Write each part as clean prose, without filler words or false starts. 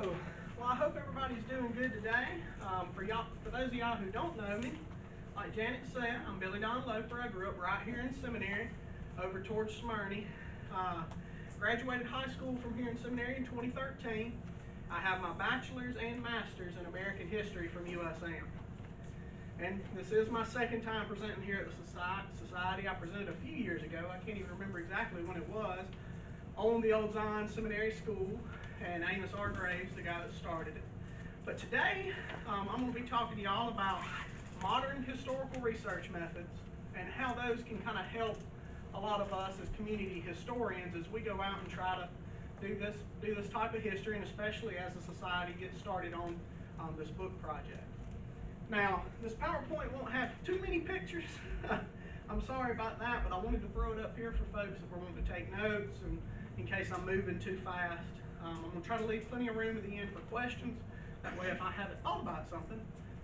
Well, I hope everybody's doing good today. For those of y'all who don't know me, like Janet said, I'm Billy Don Loper. I grew up right here in Seminary, over towards Smyrna. Graduated high school from here in Seminary in 2013. I have my bachelor's and master's in American history from USM. And this is my second time presenting here at the Society. I presented a few years ago. I can't even remember exactly when it was, on the old Zion Seminary School, and Amos R. Graves, the guy that started it. But today, I'm going to be talking to y'all about modern historical research methods and how those can kind of help a lot of us as community historians as we go out and try to do this type of history, and especially as the society gets started on this book project. Now, this PowerPoint won't have too many pictures. I'm sorry about that, but I wanted to throw it up here for folks that were wanting to take notes and in case I'm moving too fast. I'm going to try to leave plenty of room at the end for questions. That way, if I haven't thought about something,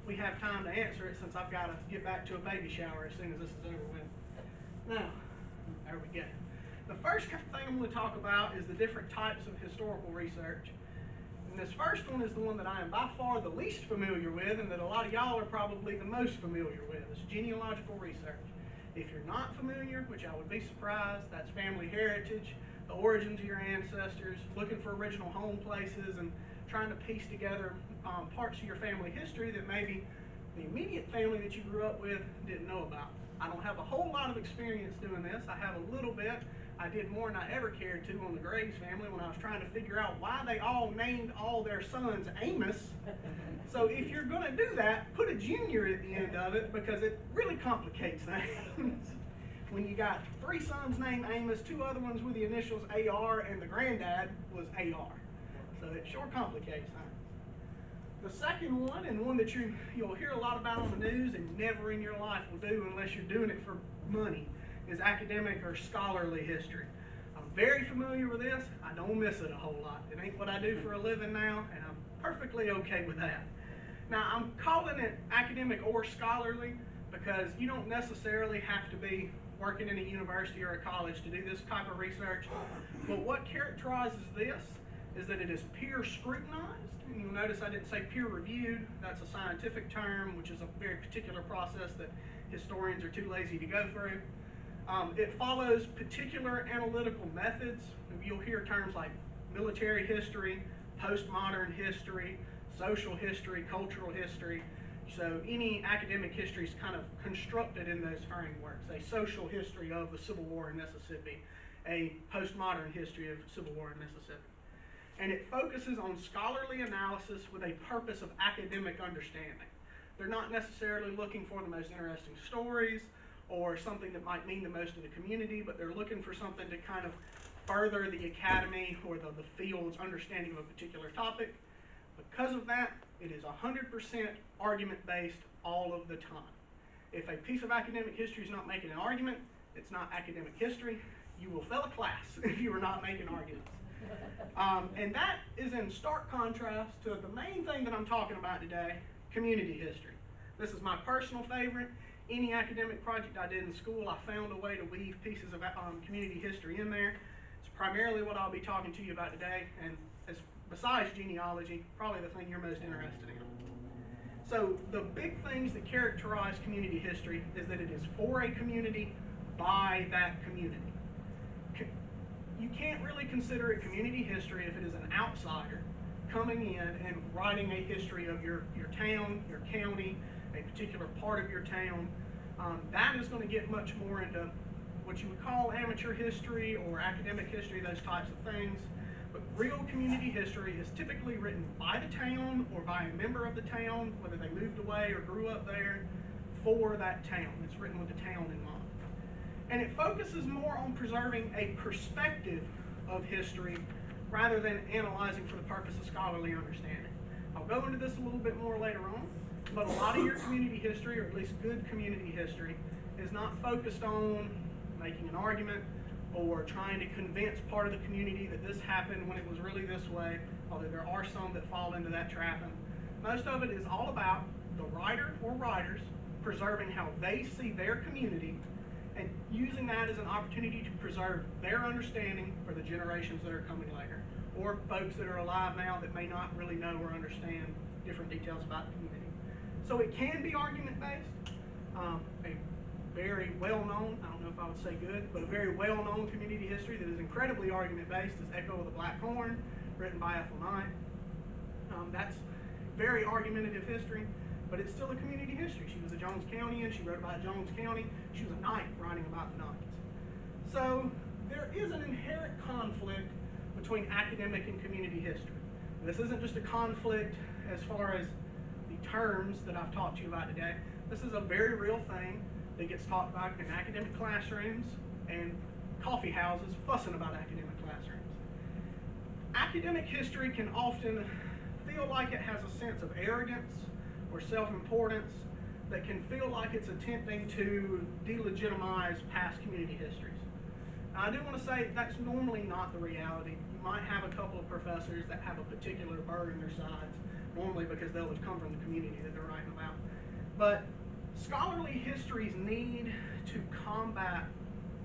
we have time to answer it, since I've got to get back to a baby shower as soon as this is over with. Now, there we go. The first thing I'm going to talk about is the different types of historical research. And this first one is the one that I am by far the least familiar with, and that a lot of y'all are probably the most familiar with. It's genealogical research. If you're not familiar, which I would be surprised, that's family heritage, the origins of your ancestors, looking for original home places, and trying to piece together parts of your family history that maybe the immediate family that you grew up with didn't know about. I don't have a whole lot of experience doing this. I have a little bit. I did more than I ever cared to on the Graves family when I was trying to figure out why they all named all their sons Amos. So if you're going to do that, put a junior at the end of it, because it really complicates things. When you got 3 sons named Amos, 2 other ones with the initials AR, and the granddad was AR. So it sure complicates things. The second one, and one that you'll hear a lot about on the news and never in your life will do unless you're doing it for money, is academic or scholarly history. I'm very familiar with this. I don't miss it a whole lot. It ain't what I do for a living now, and I'm perfectly okay with that. Now, I'm calling it academic or scholarly because you don't necessarily have to be working in a university or a college to do this type of research. But what characterizes this is that it is peer scrutinized. And you'll notice I didn't say peer reviewed. That's a scientific term, which is a very particular process that historians are too lazy to go through. It follows particular analytical methods. You'll hear terms like military history, postmodern history, social history, cultural history. So any academic history is kind of constructed in those frameworks. A social history of the Civil War in Mississippi, a postmodern history of the Civil War in Mississippi. And it focuses on scholarly analysis with a purpose of academic understanding. They're not necessarily looking for the most interesting stories or something that might mean the most to the community, but they're looking for something to kind of further the academy or the field's understanding of a particular topic. Because of that, it is 100% argument-based all of the time. If a piece of academic history is not making an argument, it's not academic history. You will fail a class if you are not making arguments. And that is in stark contrast to the main thing that I'm talking about today, community history. This is my personal favorite. Any academic project I did in school, I found a way to weave pieces of community history in there. It's primarily what I'll be talking to you about today, and besides genealogy, probably the thing you're most interested in. So the big things that characterize community history is that it is for a community by that community. You can't really consider it community history if it is an outsider coming in and writing a history of your town, your county, a particular part of your town. That is going to get much more into what you would call amateur history or academic history, those types of things. But real community history is typically written by the town or by a member of the town, whether they moved away or grew up there, for that town. It's written with the town in mind. And it focuses more on preserving a perspective of history rather than analyzing for the purpose of scholarly understanding. I'll go into this a little bit more later on, but a lot of your community history, or at least good community history, is not focused on making an argument or trying to convince part of the community that this happened when it was really this way, although there are some that fall into that trapping. Most of it is all about the writer or writers preserving how they see their community and using that as an opportunity to preserve their understanding for the generations that are coming later, or folks that are alive now that may not really know or understand different details about the community. So it can be argument-based. A very well-known, I don't know if I would say good, but a very well-known community history that is incredibly argument-based is Echo of the Black Horn, written by Ethel Knight. That's very argumentative history, but it's still a community history. She was a Jones County, and she wrote about Jones County. She was a knight writing about the knights. So there is an inherent conflict between academic and community history. This isn't just a conflict as far as the terms that I've talked to you about today. This is a very real thing that gets taught about in academic classrooms and coffee houses fussing about academic classrooms. Academic history can often feel like it has a sense of arrogance or self-importance that can feel like it's attempting to delegitimize past community histories. Now, I do want to say that's normally not the reality. You might have a couple of professors that have a particular bird in their sides, normally because they'll have come from the community that they're writing about. But scholarly histories need to combat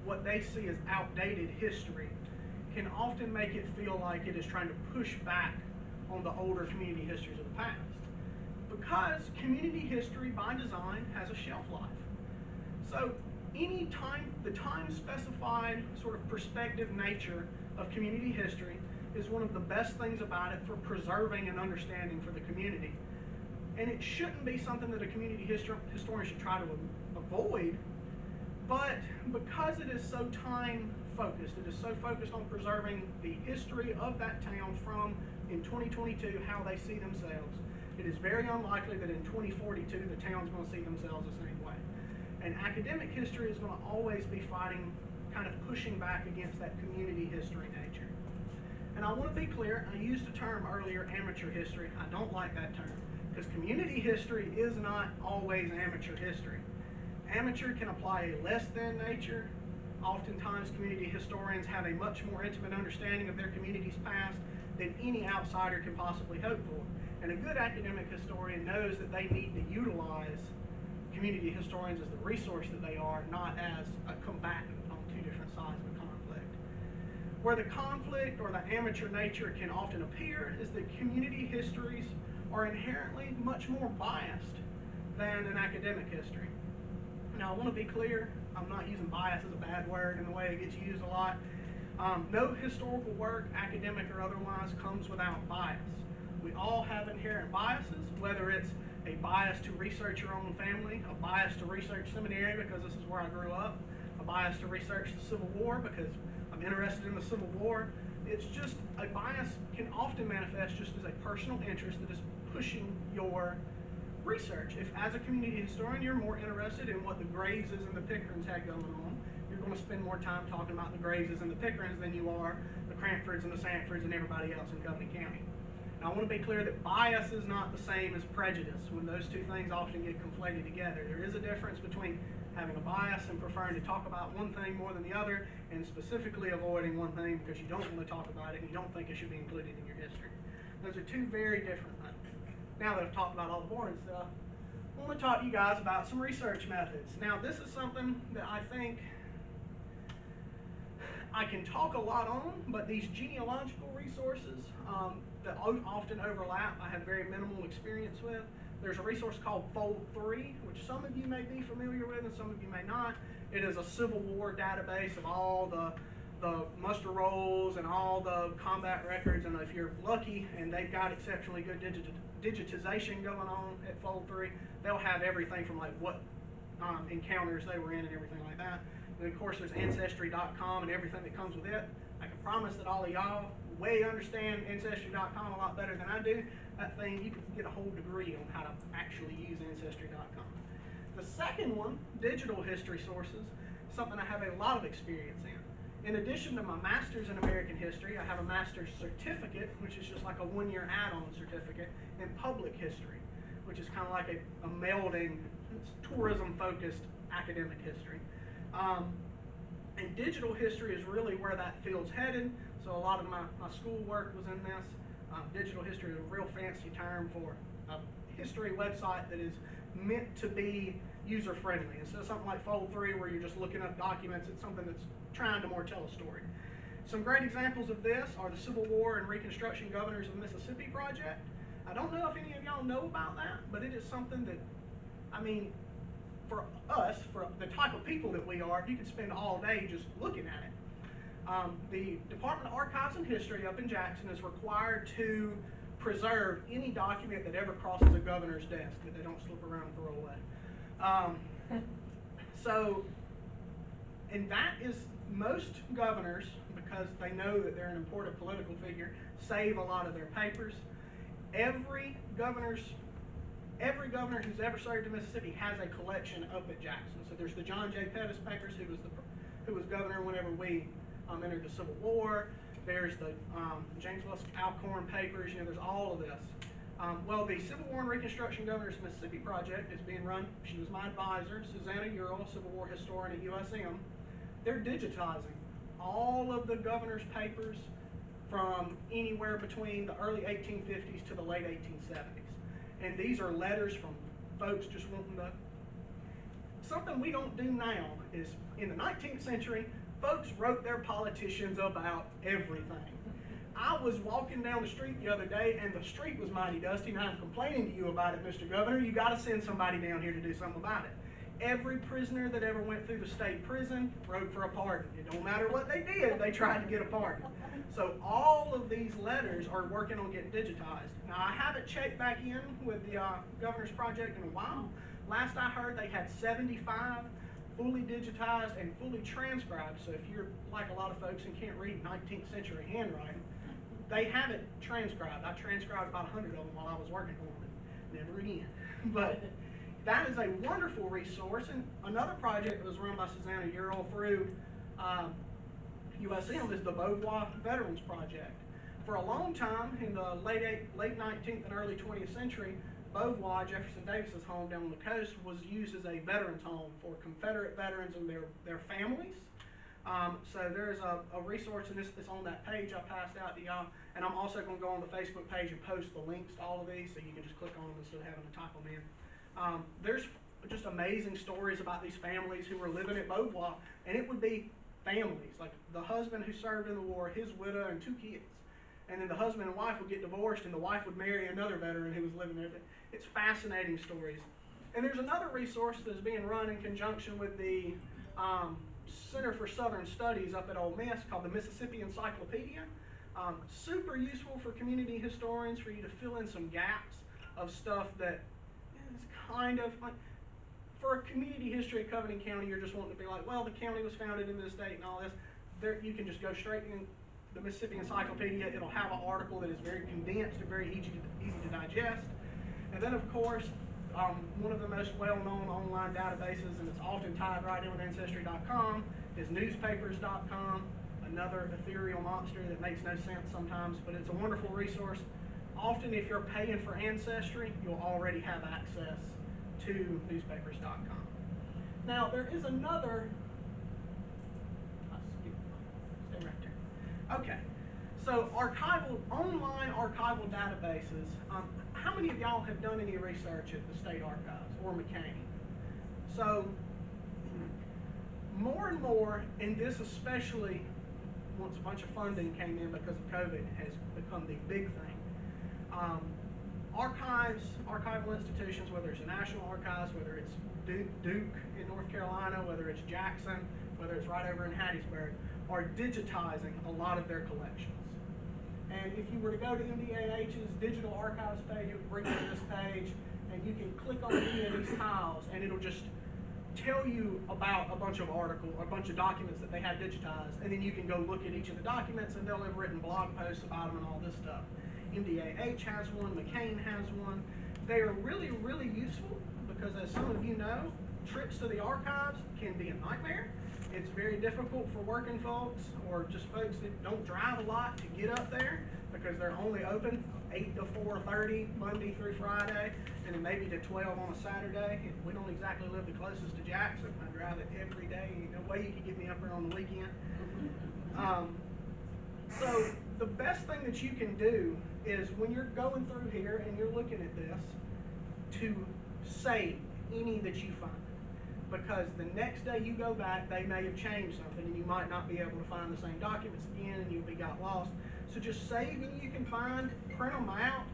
what they see as outdated history can often make it feel like it is trying to push back on the older community histories of the past. Because community history, by design, has a shelf life. So the time-specified sort of perspective nature of community history is one of the best things about it for preserving and understanding for the community. And it shouldn't be something that a community historian should try to avoid, but because it is so time-focused, it is so focused on preserving the history of that town from, in 2022, how they see themselves, it is very unlikely that in 2042 the town's going to see themselves the same way. And academic history is going to always be fighting, kind of pushing back against that community history nature. And I want to be clear, I used the term earlier, amateur history. I don't like that term, because community history is not always amateur history. Amateur can apply a less than nature. Oftentimes community historians have a much more intimate understanding of their community's past than any outsider can possibly hope for. And a good academic historian knows that they need to utilize community historians as the resource that they are, not as a combatant on two different sides of a conflict. Where the conflict or the amateur nature can often appear is that community histories are inherently much more biased than an academic history. Now, I want to be clear, I'm not using bias as a bad word in the way it gets used a lot. No historical work, academic or otherwise, comes without bias. We all have inherent biases, whether it's a bias to research your own family, a bias to research seminary because this is where I grew up, a bias to research the Civil War because I'm interested in the Civil War. It's just, a bias can often manifest just as a personal interest that is pushing your research. If as a community historian you're more interested in what the Graveses and the Pickerins had going on, you're going to spend more time talking about the Graveses and the Pickerins than you are the Cranfords and the Sanfords and everybody else in Covington County. Now, I want to be clear that bias is not the same as prejudice when those two things often get conflated together. There is a difference between having a bias and preferring to talk about one thing more than the other, and specifically avoiding one thing because you don't want to talk about it and you don't think it should be included in your history. Those are two very different things. Now that I've talked about all the boring stuff, I want to talk to you guys about some research methods. Now, this is something that I think I can talk a lot on, but these genealogical resources that often overlap, I have very minimal experience with. There's a resource called Fold 3, which some of you may be familiar with and some of you may not. It is a Civil War database of all the muster rolls and all the combat records, and if you're lucky and they've got exceptionally good digitization going on at Fold 3, they'll have everything from like what encounters they were in and everything like that. And of course there's Ancestry.com and everything that comes with it. I can promise that all of y'all way understand Ancestry.com a lot better than I do. That thing, you can get a whole degree on how to actually use Ancestry.com. The second one, digital history sources, something I have a lot of experience in. In addition to my master's in American history, I have a master's certificate, which is just like a one-year add-on certificate in public history, which is kind of like a melding, tourism-focused academic history. And digital history is really where that field's headed. So a lot of my school work was in this. Digital history is a real fancy term for a history website that is meant to be user-friendly. Instead of something like Fold 3 where you're just looking up documents, it's something that's trying to more tell a story. Some great examples of this are the Civil War and Reconstruction Governors of Mississippi project. I don't know if any of y'all know about that, but it is something that, I mean, for us, for the type of people that we are, you could spend all day just looking at it. The Department of Archives and History up in Jackson is required to preserve any document that ever crosses a governor's desk, that they don't slip around and throw away. And that is, most governors, because they know that they're an important political figure, save a lot of their papers. Every governor who's ever served in Mississippi has a collection up at Jackson. So there's the John J. Pettis papers, who was governor whenever we entered the Civil War. There's the James Wilson Alcorn papers. You know, there's all of this. Well, the Civil War and Reconstruction Governors of Mississippi project is being run. She was my advisor, Susanna Ural, Civil War historian at USM. They're digitizing all of the governor's papers from anywhere between the early 1850s to the late 1870s. And these are letters from folks just wanting to. Something we don't do now is, in the 19th century, folks wrote their politicians about everything. I was walking down the street the other day, and the street was mighty dusty, and I'm complaining to you about it, Mr. Governor. You got to send somebody down here to do something about it. Every prisoner that ever went through the state prison wrote for a pardon. It don't matter what they did, they tried to get a pardon. So all of these letters are working on getting digitized. Now, I haven't checked back in with the Governor's Project in a while. Last I heard, they had 75 fully digitized and fully transcribed. So if you're like a lot of folks and can't read 19th century handwriting, they have it transcribed. I transcribed about 100 of them while I was working on it. Never again. But that is a wonderful resource. And another project that was run by Susanna Ural through USM is the Beauvoir Veterans Project. For a long time, in the late 19th and early 20th century, Beauvoir, Jefferson Davis's home down on the coast, was used as a veterans home for Confederate veterans and their families. So there's a resource, and it's on that page I passed out to y'all. And I'm also going to go on the Facebook page and post the links to all of these, so you can just click on them instead of having to type them in. There's just amazing stories about these families who were living at Beauvoir, and it would be families, like the husband who served in the war, his widow, and 2 kids. And then the husband and wife would get divorced, and the wife would marry another veteran who was living there. It's fascinating stories. And there's another resource that's being run in conjunction with the Center for Southern Studies up at Ole Miss called the Mississippi Encyclopedia. Super useful for community historians, for you to fill in some gaps of stuff that is kind of like, for a community history of Covington County, you're just wanting to be like, well, the county was founded in this date and all this. There, you can just go straight in the Mississippi Encyclopedia. It'll have an article that is very condensed and very easy to digest. And then, of course, one of the most well-known online databases, and it's often tied right in with Ancestry.com, is newspapers.com, another ethereal monster that makes no sense sometimes, but it's a wonderful resource. Often, if you're paying for Ancestry, you'll already have access to newspapers.com. Now, there is another. Stay right there. Okay. So, online archival databases. How many of y'all have done any research at the State Archives or McCain? So, more and more, and this especially once a bunch of funding came in because of COVID, has become the big thing. Archival institutions, whether it's the National Archives, whether it's Duke in North Carolina, whether it's Jackson, whether it's right over in Hattiesburg, are digitizing a lot of their collections. And if you were to go to MDAH's digital archives page, it would bring you to this page, and you can click on any of these tiles, and it'll just tell you about a bunch of articles, or a bunch of documents that they have digitized, and then you can go look at each of the documents, and they'll have written blog posts about them and all this stuff. MDAH has one, McCain has one. They are really, really useful because, as some of you know, trips to the archives can be a nightmare. It's very difficult for working folks or just folks that don't drive a lot to get up there because they're only open 8 to 4:30 Monday through Friday, and then maybe to 12 on a Saturday. And we don't exactly live the closest to Jackson. I drive it every day. No way you can get me up there on the weekend. So the best thing that you can do is when you're going through here and you're looking at this, to save any that you find. because the next day you go back, they may have changed something, and you might not be able to find the same documents again, and you'll be got lost. So just save any you can find, print them out.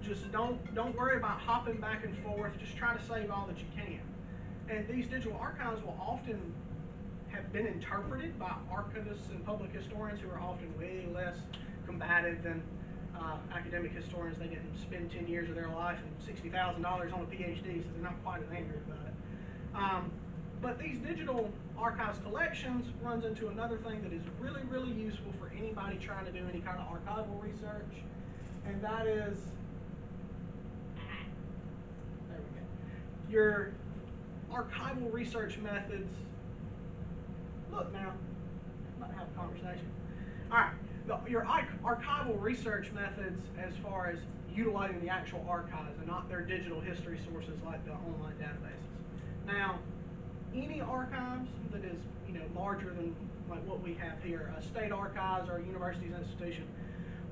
Just don't worry about hopping back and forth. Just try to save all that you can. And these digital archives will often have been interpreted by archivists and public historians who are often way less combative than academic historians. They didn't spend 10 years of their life and $60,000 on a PhD, so they're not quite as angry about it. But these digital archives collections runs into another thing that is really, really useful for anybody trying to do any kind of archival research, and that is, there we go, your archival research methods. Look now, I'm about to have a conversation. All right, your archival research methods as far as utilizing the actual archives and not their digital history sources like the online databases. Now, any archives that is larger than like what we have here, state archives or university's institution,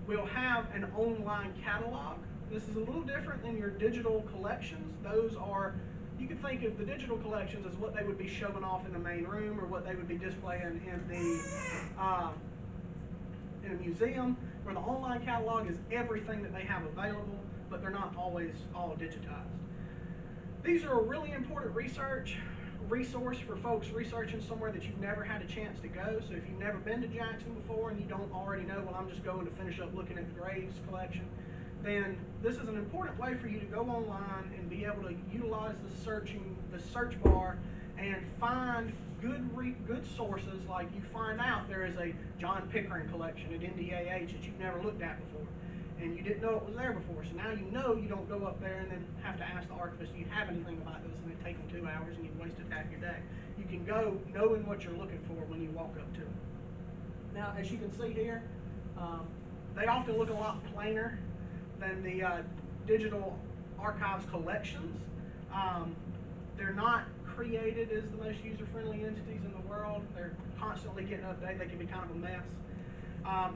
will have an online catalog. This is a little different than your digital collections. Those are, you can think of the digital collections as what they would be showing off in the main room or what they would be displaying in a museum, where the online catalog is everything that they have available, but they're not always all digitized. These are a really important resource for folks researching somewhere that you've never had a chance to go. So if you've never been to Jackson before and you don't already know, well, I'm just going to finish up looking at the Graves collection, then this is an important way for you to go online and be able to utilize the search bar and find good sources. Like you find out there is a John Pickering collection at NDAH that you've never looked at before, and you didn't know it was there before. So now you know you don't go up there and then have to ask the archivist, do you have anything about this? And it take them 2 hours and you've wasted half your day. You can go knowing what you're looking for when you walk up to it. Now, as you can see here, they often look a lot plainer than the digital archives collections. They're not created as the most user-friendly entities in the world. They're constantly getting updated. They can be kind of a mess.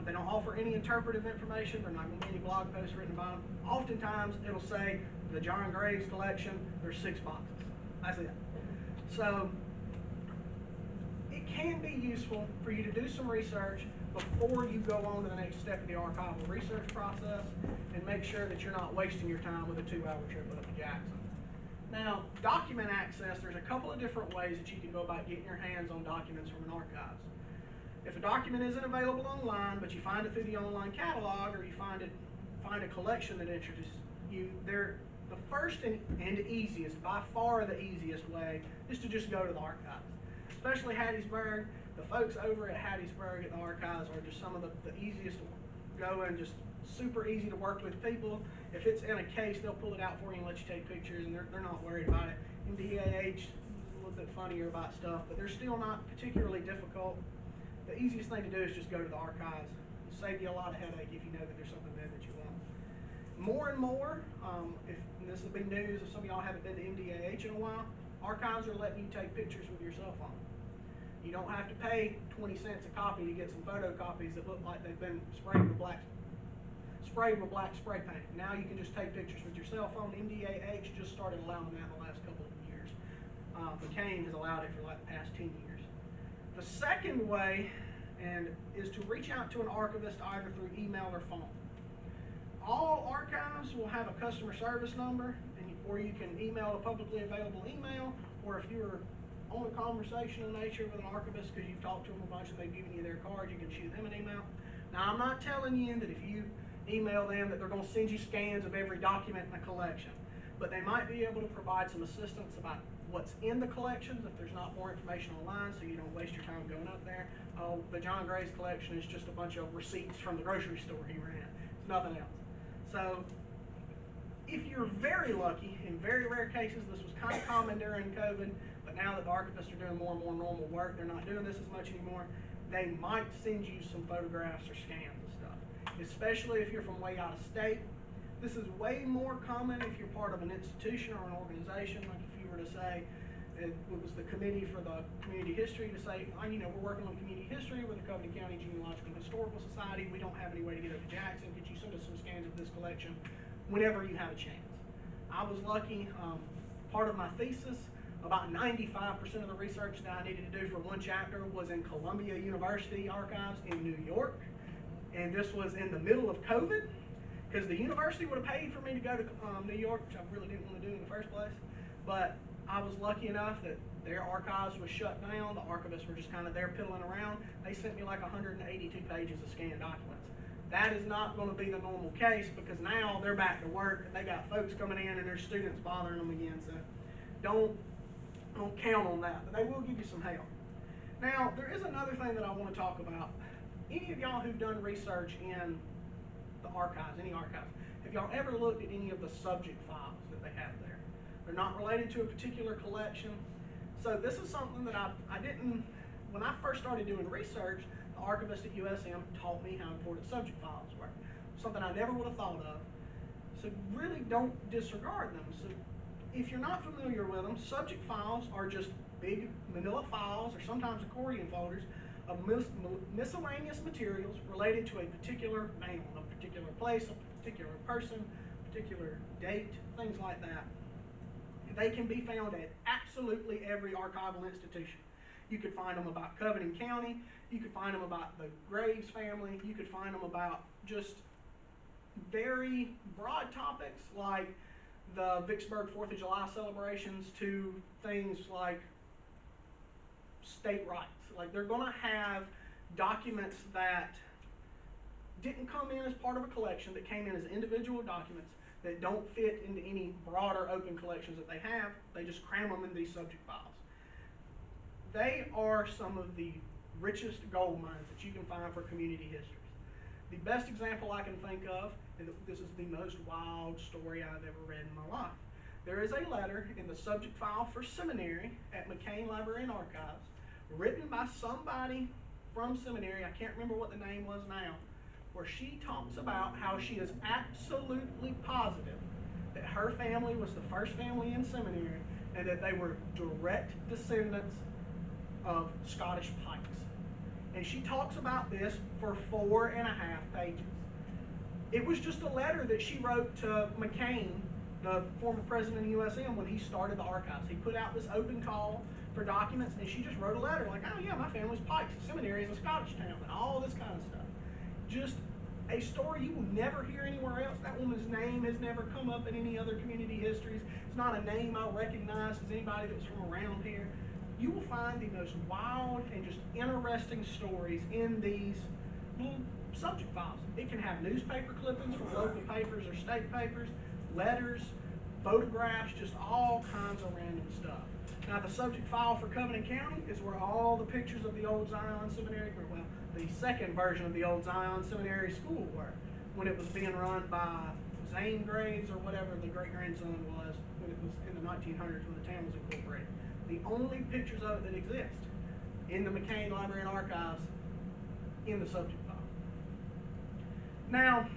They don't offer any interpretive information. They're not going to be any blog posts written about them. Oftentimes, it'll say the John Graves collection, there's 6 boxes. That's it. So it can be useful for you to do some research before you go on to the next step of the archival research process and make sure that you're not wasting your time with a 2-hour trip up to Jackson. Now, document access, there's a couple of different ways that you can go about getting your hands on documents from an archives. If a document isn't available online, but you find it through the online catalog, or you find a collection that interests you, the first and easiest, by far the easiest way, is to just go to the archives. Especially Hattiesburg, the folks over at Hattiesburg at the archives are just some of the easiest to go and just super easy to work with people. If it's in a case, they'll pull it out for you and let you take pictures, and they're not worried about it. In DAH, it's a little bit funnier about stuff, but they're still not particularly difficult. The easiest thing to do is just go to the archives. It'll save you a lot of headache if you know that there's something there that you want. More and more, and this will be news if some of y'all haven't been to MDAH in a while, archives are letting you take pictures with your cell phone. You don't have to pay 20 cents a copy to get some photocopies that look like they've been sprayed with black spray paint. Now you can just take pictures with your cell phone. MDAH just started allowing that in the last couple of years. McCain has allowed it for like the past 10 years. The second way is to reach out to an archivist either through email or phone. All archives will have a customer service number, or you can email a publicly available email, or if you're on a conversational nature with an archivist because you've talked to them a bunch and they've given you their card, you can shoot them an email. Now, I'm not telling you that if you email them that they're going to send you scans of every document in the collection, but they might be able to provide some assistance about what's in the collections if there's not more information online, so you don't waste your time going up there. Oh, the John Graves collection is just a bunch of receipts from the grocery store he ran. It's nothing else. So if you're very lucky, in very rare cases, this was kind of common during COVID, but now that the archivists are doing more and more normal work, they're not doing this as much anymore, they might send you some photographs or scans of stuff, especially if you're from way out of state. This is way more common if you're part of an institution or an organization, like if you were to say, it was the committee for the community history to say, we're working on community history with the Covington County Genealogical and Historical Society. We don't have any way to get up to Jackson. Could you send us some scans of this collection whenever you have a chance? I was lucky. Part of my thesis About 95% of the research that I needed to do for one chapter was in Columbia University archives in New York. And this was in the middle of COVID, because the university would have paid for me to go to New York, which I really didn't want to do in the first place. But I was lucky enough that their archives was shut down. The archivists were just kind of there piddling around. They sent me like 182 pages of scanned documents. That is not going to be the normal case, because now they're back to work and they got folks coming in and their students bothering them again. So don't count on that, but they will give you some help. Now, there is another thing that I want to talk about. Any of y'all who've done research in the archives, any archives, have y'all ever looked at any of the subject files that they have there? They're not related to a particular collection. So this is something that I didn't, when I first started doing research, the archivist at USM taught me how important subject files were. Something I never would have thought of. So really don't disregard them. So if you're not familiar with them, subject files are just big manila files, or sometimes accordion folders, of miscellaneous materials related to a particular noun, a particular place, a particular person, a particular date, things like that. They can be found at absolutely every archival institution. You could find them about Covington County, you could find them about the Graves family, you could find them about just very broad topics like the Vicksburg 4th of July celebrations to things like state rights. Like, they're going to have documents that didn't come in as part of a collection, that came in as individual documents that don't fit into any broader open collections that they have. They just cram them in these subject files. They are some of the richest gold mines that you can find for community histories. The best example I can think of, and this is the most wild story I've ever read in my life. There is a letter in the subject file for seminary at McCain Library and Archives, written by somebody from seminary, I can't remember what the name was now, where she talks about how she is absolutely positive that her family was the first family in seminary and that they were direct descendants of Scottish pikes. And she talks about this for 4.5 pages. It was just a letter that she wrote to McCain, the former president of USM, when he started the archives. He put out this open call for documents, and she just wrote a letter like, oh yeah, my family's Pikes, the seminary is a Scottish town, and all this kind of stuff. Just a story you will never hear anywhere else. That woman's name has never come up in any other community histories. It's not a name I recognize as anybody that was from around here. You will find the most wild and just interesting stories in these little subject files. It can have newspaper clippings from local papers or state papers, letters, photographs, just all kinds of random stuff. Now, the subject file for Covington County is where all the pictures of the old Zion Seminary, or well, the second version of the old Zion Seminary School were, when it was being run by Zane Graves or whatever the great-grandson was, when it was in the 1900s when the town was incorporated. The only pictures of it that exist in the McCain Library and Archives in the subject file. Now,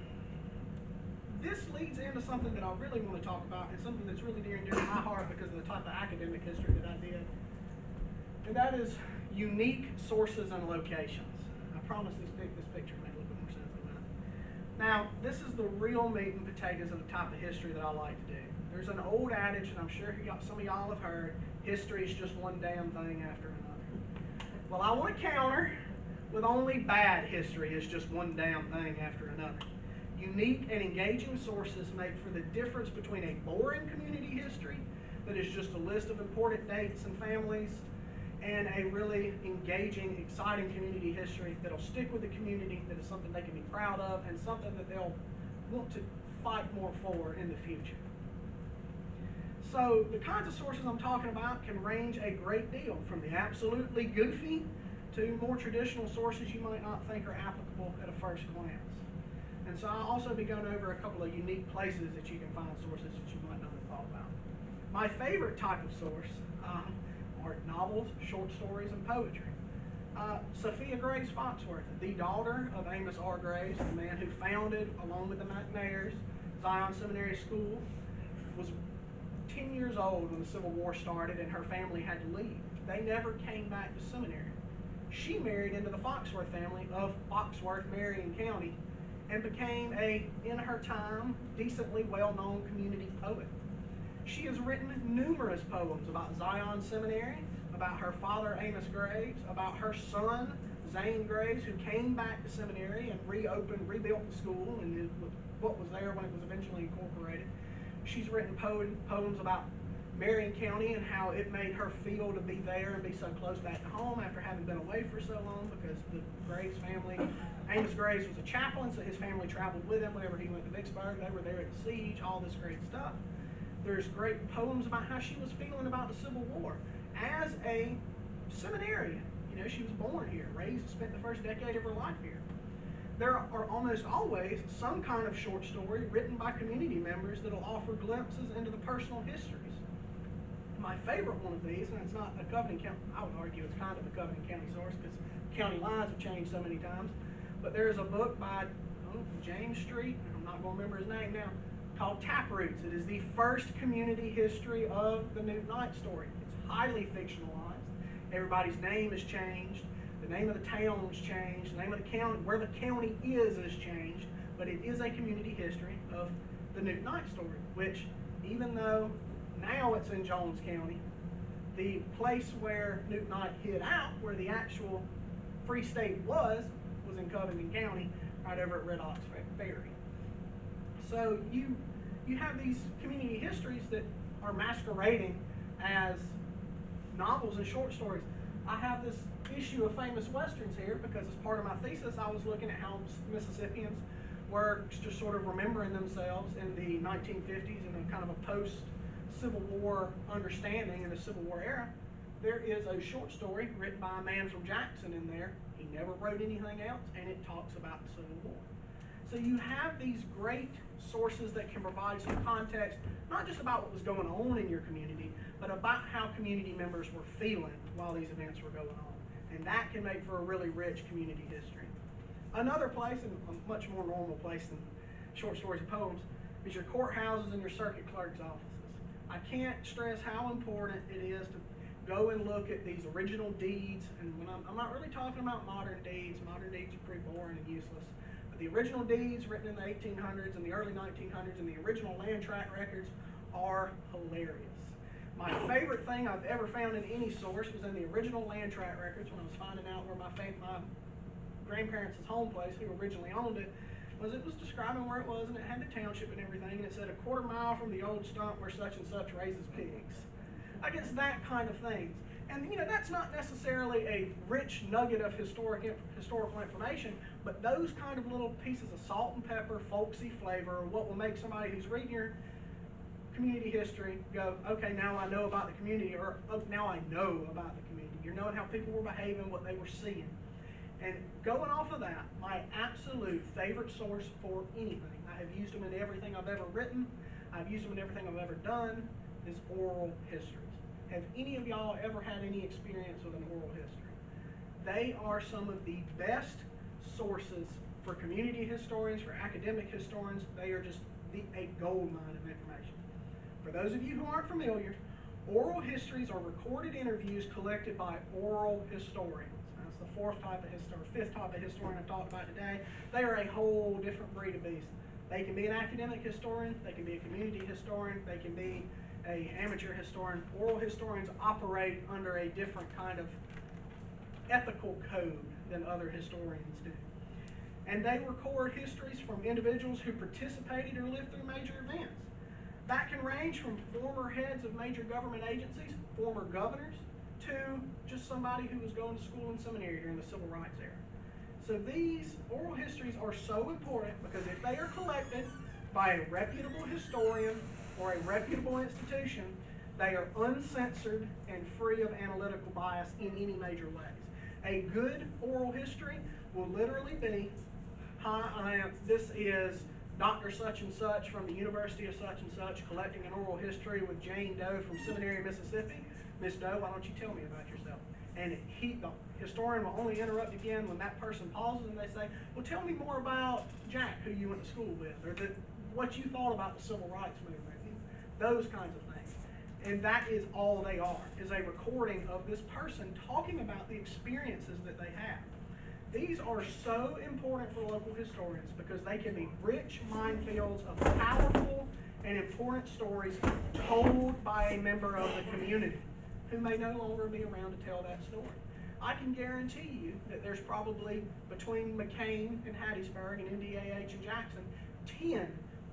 this leads into something that I really want to talk about, and something that's really near and dear to my heart because of the type of academic history that I did. And that is unique sources and locations. I promise this picture will make a little bit more sense than that. Now, this is the real meat and potatoes of the type of history that I like to do. There's an old adage, and I'm sure some of y'all have heard, history is just one damn thing after another. Well, I want to counter with only bad history is just one damn thing after another. Unique and engaging sources make for the difference between a boring community history that is just a list of important dates and families, and a really engaging, exciting community history that'll stick with the community, that is something they can be proud of, and something that they'll want to fight more for in the future. So the kinds of sources I'm talking about can range a great deal, from the absolutely goofy to more traditional sources you might not think are applicable at a first glance. And so I'll also be going over a couple of unique places that you can find sources that you might not have thought about. My favorite type of source are novels, short stories, and poetry. Sophia Graves Foxworth, the daughter of Amos R. Graves, the man who founded, along with the McNairs, Zion Seminary School, was 10 years old when the Civil War started and her family had to leave. They never came back to seminary. She married into the Foxworth family of Foxworth, Marion County, and became a, in her time, decently well-known community poet. She has written numerous poems about Zion Seminary, about her father Amos Graves, about her son Zane Graves, who came back to seminary and rebuilt the school and what was there when it was eventually incorporated. She's written poems about Marion County and how it made her feel to be there and be so close back to home after having been away for so long, because the Graves family, Amos Graves was a chaplain, so his family traveled with him whenever he went to Vicksburg. They were there at the siege, all this great stuff. There's great poems about how she was feeling about the Civil War as a seminarian. You know, she was born here, raised, spent the first decade of her life here. There are almost always some kind of short story written by community members that'll offer glimpses into the personal histories. My favorite one of these, and it's not a Covington County, I would argue it's kind of a Covington County source because county lines have changed so many times, but there's a book by James Street, I'm not going to remember his name now, called Taproots. It is the first community history of the Newt Knight story. It's highly fictionalized. Everybody's name has changed. The name of the town's changed. The name of the county, where the county is changed. But it is a community history of the Newt Knight story, which, even though now it's in Jones County, the place where Newt Knight hid out, where the actual Free State was in Covington County, right over at Red Ox Ferry. So you have these community histories that are masquerading as novels and short stories. I have this issue of Famous Westerns here because as part of my thesis I was looking at how Mississippians were just sort of remembering themselves in the 1950s in a kind of a post-Civil War understanding in the Civil War era. There is a short story written by a man from Jackson in there. He never wrote anything else, and it talks about the Civil War. So you have these great sources that can provide some context, not just about what was going on in your community, but about how community members were feeling while these events were going on. And that can make for a really rich community history. Another place, and a much more normal place than short stories and poems, is your courthouses and your circuit clerk's offices. I can't stress how important it is to go and look at these original deeds, and when I'm not really talking about modern deeds. Modern deeds are pretty boring and useless. But the original deeds written in the 1800s and the early 1900s and the original land tract records are hilarious. My favorite thing I've ever found in any source was in the original land tract records when I was finding out where my grandparents' home place, who originally owned it, was describing where it was, and it had the township and everything, and it said 1/4 mile from the old stump where such and such raises pigs. I guess that kind of things. And you know, that's not necessarily a rich nugget of historical information, but those kind of little pieces of salt and pepper, folksy flavor, are what will make somebody who's reading your community history go, okay, now I know about the community, or oh, now I know about the community. You're knowing how people were behaving, what they were seeing. And going off of that, my absolute favorite source for anything, I have used them in everything I've ever written, I've used them in everything I've ever done, is oral histories. Have any of y'all ever had any experience with an oral history? They are some of the best sources for community historians, for academic historians. They are just a gold mine of information. For those of you who aren't familiar, oral histories are recorded interviews collected by oral historians. That's the fifth type of historian I've talked about today. They are a whole different breed of beast. They can be an academic historian, they can be a community historian, they can be an amateur historian. Oral historians operate under a different kind of ethical code than other historians do. And they record histories from individuals who participated or lived through major events. That can range from former heads of major government agencies, former governors, to just somebody who was going to school and seminary during the Civil Rights era. So these oral histories are so important because if they are collected by a reputable historian or a reputable institution, they are uncensored and free of analytical bias in any major ways. A good oral history will literally be, hi, this is Dr. Such and Such from the University of such and such collecting an oral history with Jane Doe from Seminary, Mississippi. Miss Doe, why don't you tell me about yourself? And the historian will only interrupt again when that person pauses and they say, well, tell me more about Jack, who you went to school with, or what you thought about the Civil Rights Movement, those kinds of things. And that is all they are, is a recording of this person talking about the experiences that they have. These are so important for local historians because they can be rich minefields of powerful and important stories told by a member of the community who may no longer be around to tell that story. I can guarantee you that there's probably, between McCain and Hattiesburg and NDAH and Jackson, 10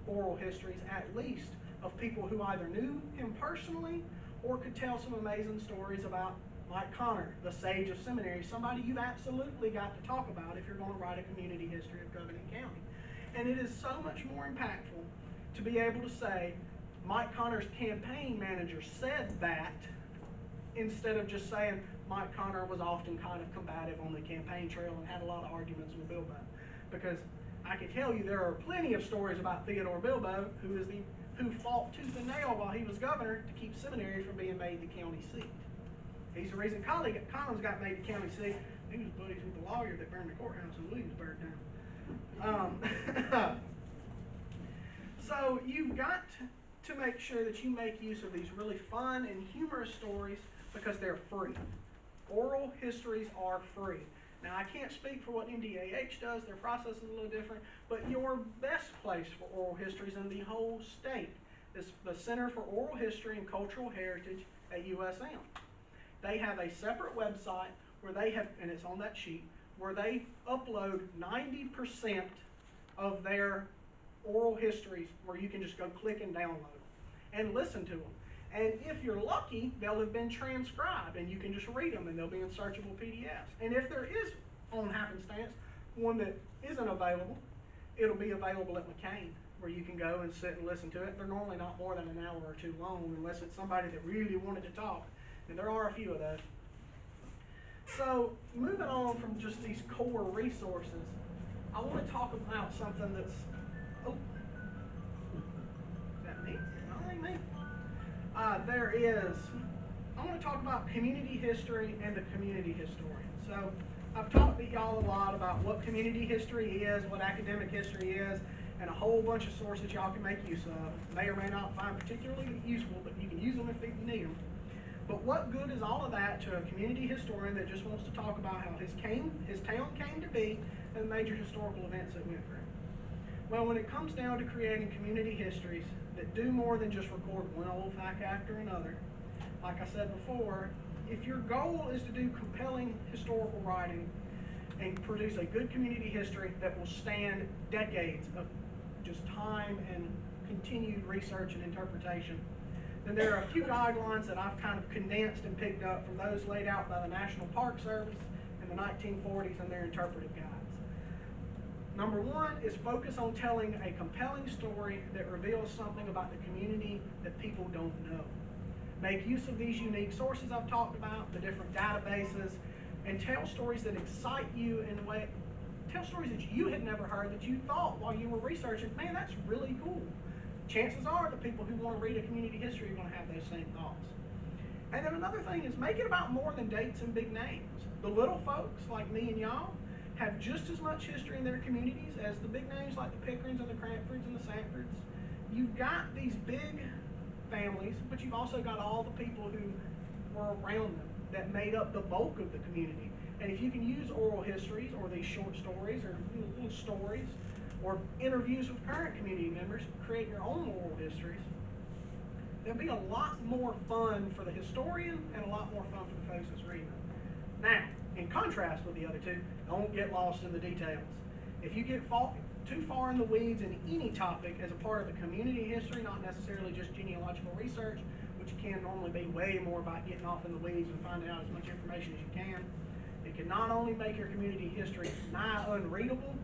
oral histories at least of people who either knew him personally or could tell some amazing stories about Mike Connor, the sage of seminary, somebody you've absolutely got to talk about if you're going to write a community history of Covington County. And it is so much more impactful to be able to say, Mike Connor's campaign manager said that, instead of just saying Mike Connor was often kind of combative on the campaign trail and had a lot of arguments with Bilbo. Because I can tell you there are plenty of stories about Theodore Bilbo, who fought tooth and nail while he was governor to keep seminary from being made the county seat. He's the reason Collins got made the county seat. He was buddies with the lawyer that burned the courthouse in Williamsburg down. So you've got to make sure that you make use of these really fun and humorous stories because they're free. Oral histories are free. Now, I can't speak for what NDAH does. Their process is a little different. But your best place for oral histories in the whole state is the Center for Oral History and Cultural Heritage at USM. They have a separate website where they have, and it's on that sheet, where they upload 90% of their oral histories where you can just go click and download them and listen to them. And if you're lucky, they'll have been transcribed and you can just read them and they'll be in searchable PDFs. And if there is, on happenstance, one that isn't available, it'll be available at McCain where you can go and sit and listen to it. They're normally not more than an hour or two long unless it's somebody that really wanted to talk. And there are a few of those. So moving on from just these core resources, I want to talk about something that's, oh, is that me? No, ain't me. I want to talk about community history and the community historian. So I've talked to y'all a lot about what community history is, what academic history is, and a whole bunch of sources y'all can make use of. May or may not find particularly useful, but you can use them if you need them. But what good is all of that to a community historian that just wants to talk about how his town came to be and major historical events it went through? Well, when it comes down to creating community histories that do more than just record one old fact after another, like I said before, if your goal is to do compelling historical writing and produce a good community history that will stand decades of just time and continued research and interpretation, then there are a few guidelines that I've kind of condensed and picked up from those laid out by the National Park Service in the 1940s and their interpretive guides. Number one is focus on telling a compelling story that reveals something about the community that people don't know. Make use of these unique sources I've talked about, the different databases, and tell stories that excite you in a way, tell stories that you had never heard that you thought while you were researching, man, that's really cool. Chances are the people who want to read a community history are going to have those same thoughts. And then another thing is make it about more than dates and big names. The little folks like me and y'all have just as much history in their communities as the big names like the Pickerings and the Cranfords and the Sanfords. You've got these big families, but you've also got all the people who were around them that made up the bulk of the community. And if you can use oral histories or these short stories or little stories or interviews with current community members, create your own oral histories, there'll be a lot more fun for the historian and a lot more fun for the folks that's reading them. Now, in contrast with the other two, don't get lost in the details. If you get too far in the weeds in any topic as a part of a community history, not necessarily just genealogical research, which can normally be way more about getting off in the weeds and finding out as much information as you can, it can not only make your community history nigh unreadable,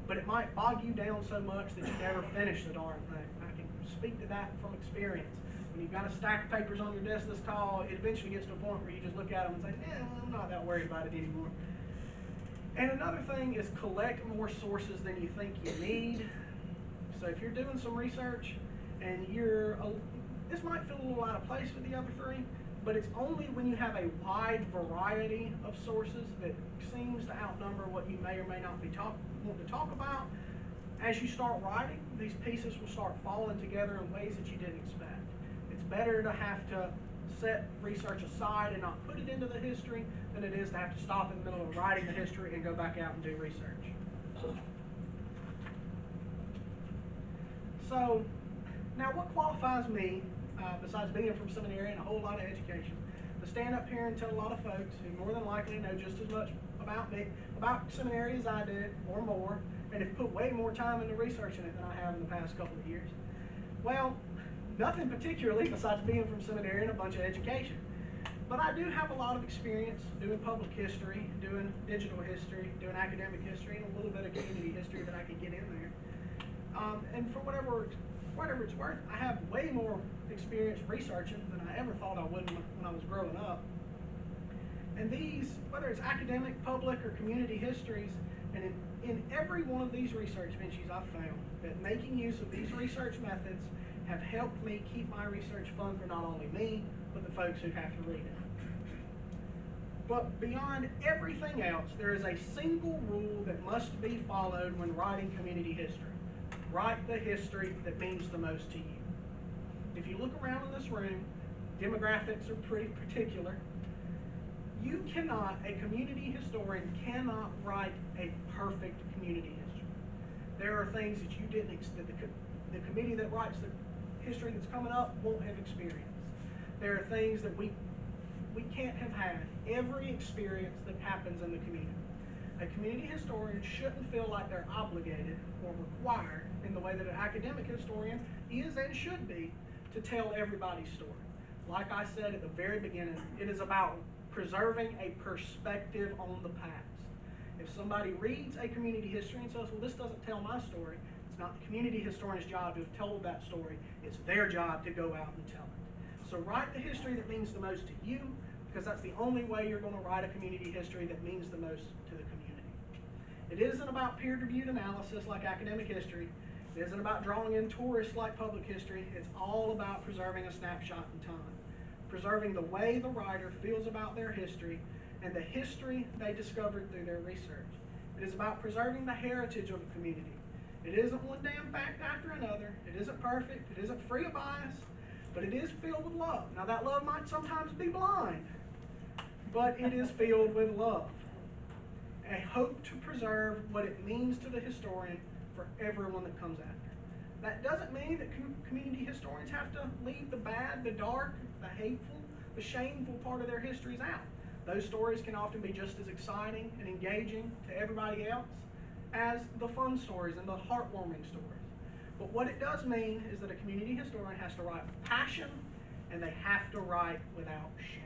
but it might bog you down so much that you never finish the darn thing. I can speak to that from experience. When you've got a stack of papers on your desk this tall, it eventually gets to a point where you just look at them and say, well, I'm not that worried about it anymore. And another thing is collect more sources than you think you need. So if you're doing some research and this might feel a little out of place with the other three, but it's only when you have a wide variety of sources that seems to outnumber what you may or may not be want to talk about. As you start writing, these pieces will start falling together in ways that you didn't expect. It's better to have to set research aside and not put it into the history than it is to have to stop in the middle of writing the history and go back out and do research. So Now, what qualifies me, besides being from seminary and a whole lot of education, to stand up here and tell a lot of folks who more than likely know just as much about me, about seminary as I do, or more, and have put way more time into researching it than I have in the past couple of years? Well, nothing particularly besides being from seminary and a bunch of education. But I do have a lot of experience doing public history, doing digital history, doing academic history, and a little bit of community history that I can get in there. And for whatever it's worth, I have way more experience researching than I ever thought I would when I was growing up. And these, whether it's academic, public, or community histories, and in every one of these research ventures I've found that making use of these research methods have helped me keep my research fun for not only me, but the folks who have to read it. But beyond everything else, there is a single rule that must be followed when writing community history. Write the history that means the most to you. If you look around in this room, demographics are pretty particular. A community historian cannot write a perfect community history. There are things that you didn't, that the committee that writes the history that's coming up won't have experienced. There are things that we can't have had every experience that happens in the community. A community historian shouldn't feel like they're obligated or required in the way that an academic historian is and should be to tell everybody's story. Like I said at the very beginning, it is about preserving a perspective on the past. If somebody reads a community history and says, well, this doesn't tell my story, it's not the community historian's job to have told that story, it's their job to go out and tell it. So write the history that means the most to you, because that's the only way you're going to write a community history that means the most to the community. It isn't about peer-reviewed analysis like academic history. It isn't about drawing in tourists like public history. It's all about preserving a snapshot in time, preserving the way the writer feels about their history and the history they discovered through their research. It is about preserving the heritage of a community. It isn't one damn fact after another. It isn't perfect. It isn't free of bias, but it is filled with love. Now, that love might sometimes be blind, but it is filled with love. A hope to preserve what it means to the historian for everyone that comes after. That doesn't mean that community historians have to leave the bad, the dark, the hateful, the shameful part of their histories out. Those stories can often be just as exciting and engaging to everybody else as the fun stories and the heartwarming stories. But what it does mean is that a community historian has to write with passion, and they have to write without shame.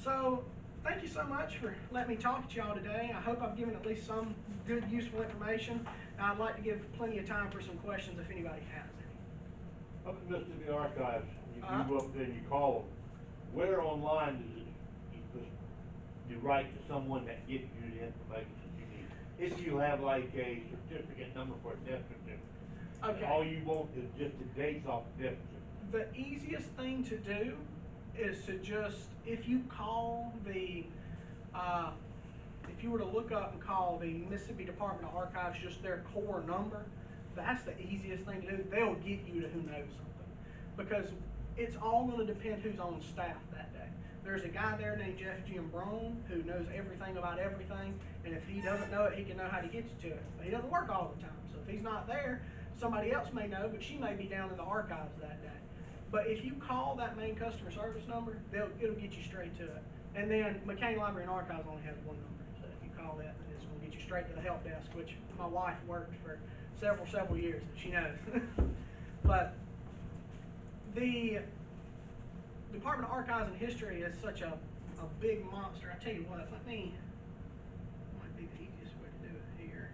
So, thank you so much for letting me talk to y'all today. I hope I've given at least some good, useful information. I'd like to give plenty of time for some questions if anybody has any. Up in Mississippi Archives, you go up there and you call them. Where online does you write to someone that gives you the information that you need? If you have like a certificate number for a death certificate, okay, all you want is just the dates off the death certificate. The easiest thing to do is to just, if you call the, if you were to look up and call the Mississippi Department of Archives just their core number, that's the easiest thing to do. They'll get you to who knows something, because it's all going to depend who's on staff that day. There's a guy there named Jeff Giambrone who knows everything about everything, and if he doesn't know it, he can know how to get you to it. But he doesn't work all the time, so if he's not there, somebody else may know, but she may be down in the archives that day. But if you call that main customer service number, it'll get you straight to it. And then McCain Library and Archives only has one number, so if you call that, it's going to get you straight to the help desk, which my wife worked for several years, and she knows. But the Department of Archives and History is such a big monster. I tell you what, might be the easiest way to do it here.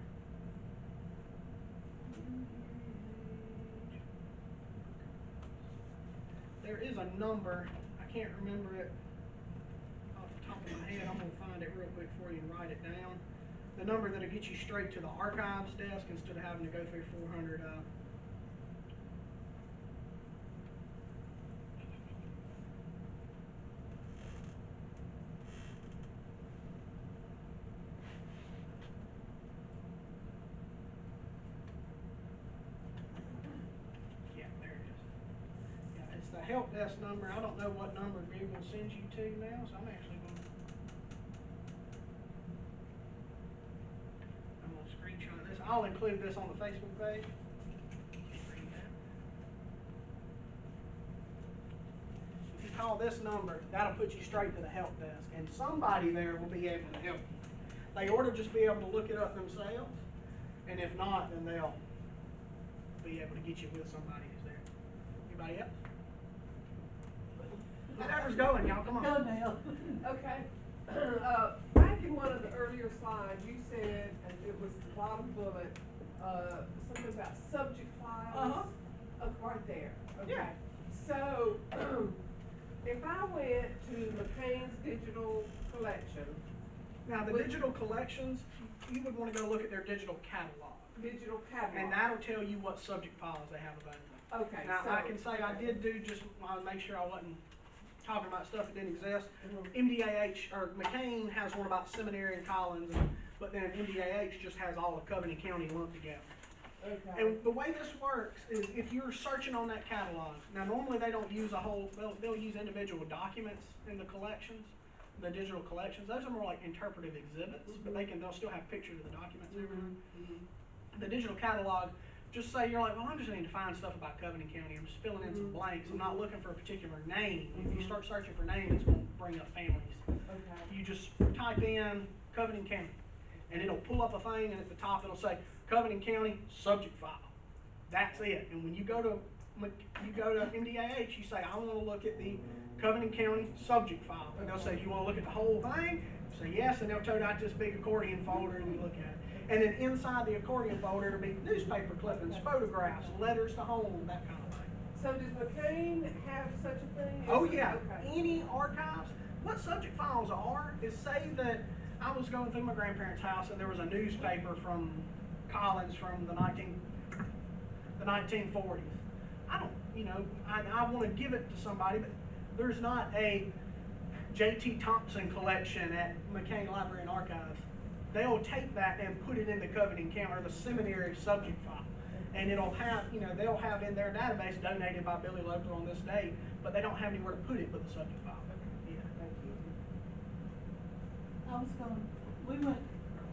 There is a number, I can't remember it off the top of my head. I'm going to find it real quick for you and write it down. The number that'll get you straight to the archives desk instead of having to go through 400 the help desk number. I don't know what number Google sends you to now, so I'm actually going to screenshot this. I'll include this on the Facebook page. call this number, that'll put you straight to the help desk, and somebody there will be able to help you. They ought to just be able to look it up themselves, and if not, then they'll be able to get you with somebody who's there. Anybody else? Whoever's going, y'all, come on. Go now. Okay. Back in one of the earlier slides, you said, and it was the bottom bullet, something about subject files. Oh, right there. Okay. Yeah. So, if I went to McCain's digital collection. Now, the digital collections, you would want to go look at their digital catalog. Digital catalog. And that'll tell you what subject files they have available. Okay. Now, so, I can say I did do just, I make sure I wasn't talking about stuff that didn't exist. MDAH, or McCain has one about Seminary and Collins, but then MDAH just has all of Covington County lumped together. Okay. And the way this works is if you're searching on that catalog, now normally they don't use a whole, they'll use individual documents in the collections, the digital collections. Those are more like interpretive exhibits, but they'll still have pictures of the documents and everything. The digital catalog, just say you're like, well, I'm just going to find stuff about Covington County. I'm just filling in some blanks. I'm not looking for a particular name. If you start searching for names, it's going to bring up families. Okay. You just type in Covington County, and it'll pull up a thing, and at the top it'll say Covington County subject file. That's it. And when you go to MDAH, you say, I want to look at the Covington County subject file. And they'll say, you want to look at the whole thing? You say yes, and they'll tote out this big accordion folder, and you look at it. And then inside the accordion folder, it'll be newspaper clippings, photographs, letters to home, that kind of thing. So does McCain have such a thing? Oh yeah, Okay. any archives. What subject files are is, say that I was going through my grandparents' house and there was a newspaper from Collins from the 1940s. I don't, I want to give it to somebody, but there's not a J.T. Thompson collection at McCain Library and Archives. They'll take that and put it in the Covington County or the seminary subject file. And it'll have, they'll have in their database donated by Billy Loper on this date, but they don't have anywhere to put it but the subject file. Yeah.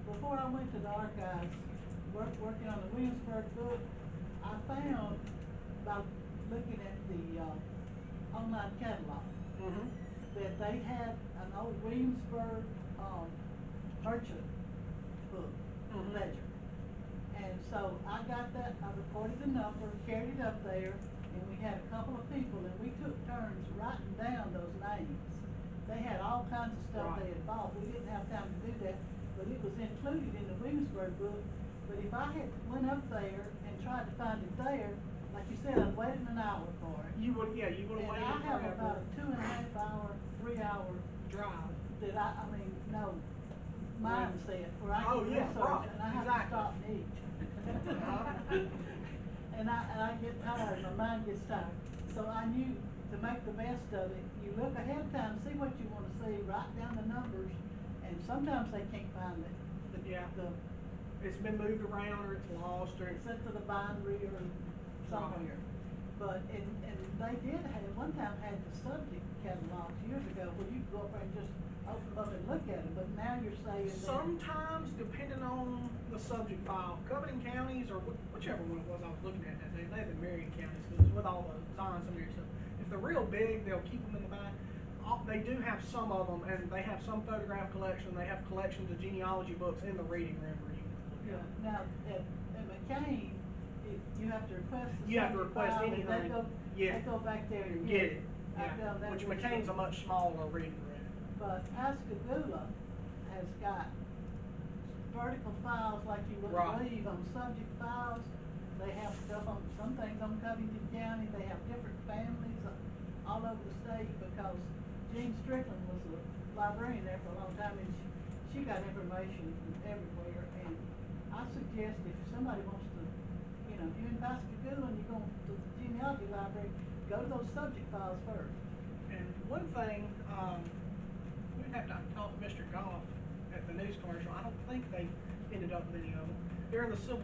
Before I went to the archives, working on the Williamsburg book, I found, by looking at the online catalog, that they had an old Williamsburg merchant book, ledger. And so I got that, I recorded the number, carried it up there, and we had a couple of people, and we took turns writing down those names. They had all kinds of stuff they had bought. We didn't have time to do that, but it was included in the Williamsburg book. But if I had went up there and tried to find it there, like you said, I'd waited an hour for it. You would have waited And I have about a 2.5 hour, 3 hour drive. that mindset where I Oh, can yeah, research right, and I have exactly. to stop and eat. And I get tired, my mind gets tired. So I knew to make the best of it, you look ahead of time, see what you want to see, write down the numbers, and sometimes they can't find it. It's been moved around or it's lost or It's into the bindery or somewhere. But, and they did have, one time had the subject catalogs years ago where you could go up there and just open them up and look at them, but now you're saying that. Sometimes, depending on the subject file, Covington counties or whichever one it was I was looking at that day, they have been Marion counties because with all the Zion Seminary stuff. If they're real big, they'll keep them in the back. They do have some of them, and they have some photograph collection. They have collections of genealogy books in the reading room where you can look at them. Now, at McCain, you have to request the You have to subject request file, and anything. They go back there and Get it. I've done that Which with McCain's a some. much smaller reading room. But Pascagoula has got vertical files like you wouldn't believe on subject files. They have stuff on, some things on Covington County. They have different families all over the state because Jean Strickland was a librarian there for a long time, and she got information from everywhere. And I suggest if somebody wants to, if you're in Pascagoula and you're going to the genealogy library, go to those subject files first. And one thing, we'd have to talk to Mr. Goff at the news commercial. I don't think they ended up with any of them. During the civil,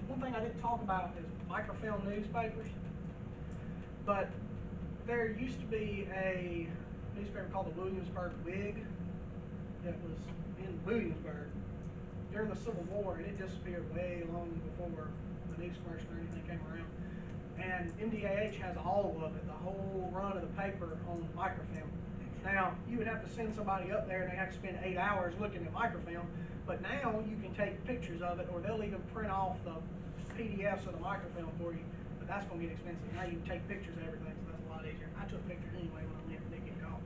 one thing I didn't talk about is microfilm newspapers. But there used to be a newspaper called the Williamsburg Whig that was in Williamsburg during the Civil War, and it disappeared way long before the news commercial or anything came around. and MDAH has all of it, the whole run of the paper on microfilm. Now, you would have to send somebody up there and they have to spend 8 hours looking at microfilm, but now you can take pictures of it, or they'll even print off the PDFs of the microfilm for you, but that's gonna get expensive. Now you can take pictures of everything, so that's a lot easier. I took pictures anyway when I went and didn't get caught.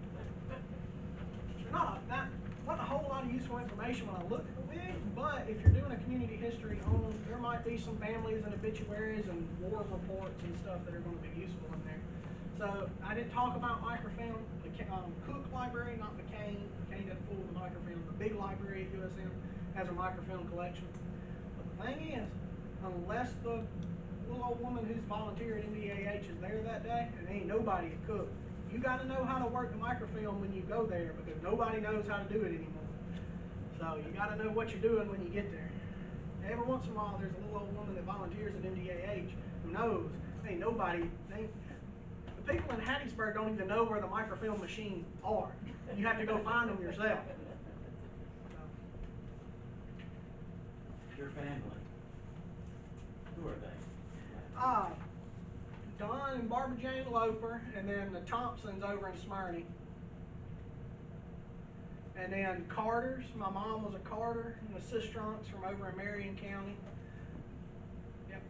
Not a whole lot of useful information when I looked at the wig, but if you're doing a community history on, there might be some families and obituaries and war reports and stuff that are gonna be useful in there. So I didn't talk about microfilm. The Cook Library, not McCain. McCain doesn't fool with the microfilm. The big library at USM has a microfilm collection. But the thing is, unless the little old woman who's volunteered at MDAH is there that day, and ain't nobody at Cook, you got to know how to work the microfilm when you go there, because nobody knows how to do it anymore. So you got to know what you're doing when you get there. Every once in a while, there's a little old woman that volunteers at MDAH who knows. Ain't nobody. The people in Hattiesburg don't even know where the microfilm machines are. You have to go find them yourself. Your family, who are they? Don and Barbara Jane Loper, and then the Thompsons over in Smyrna. And then Carters, my mom was a Carter, and the Sistrunks from over in Marion County. Yep.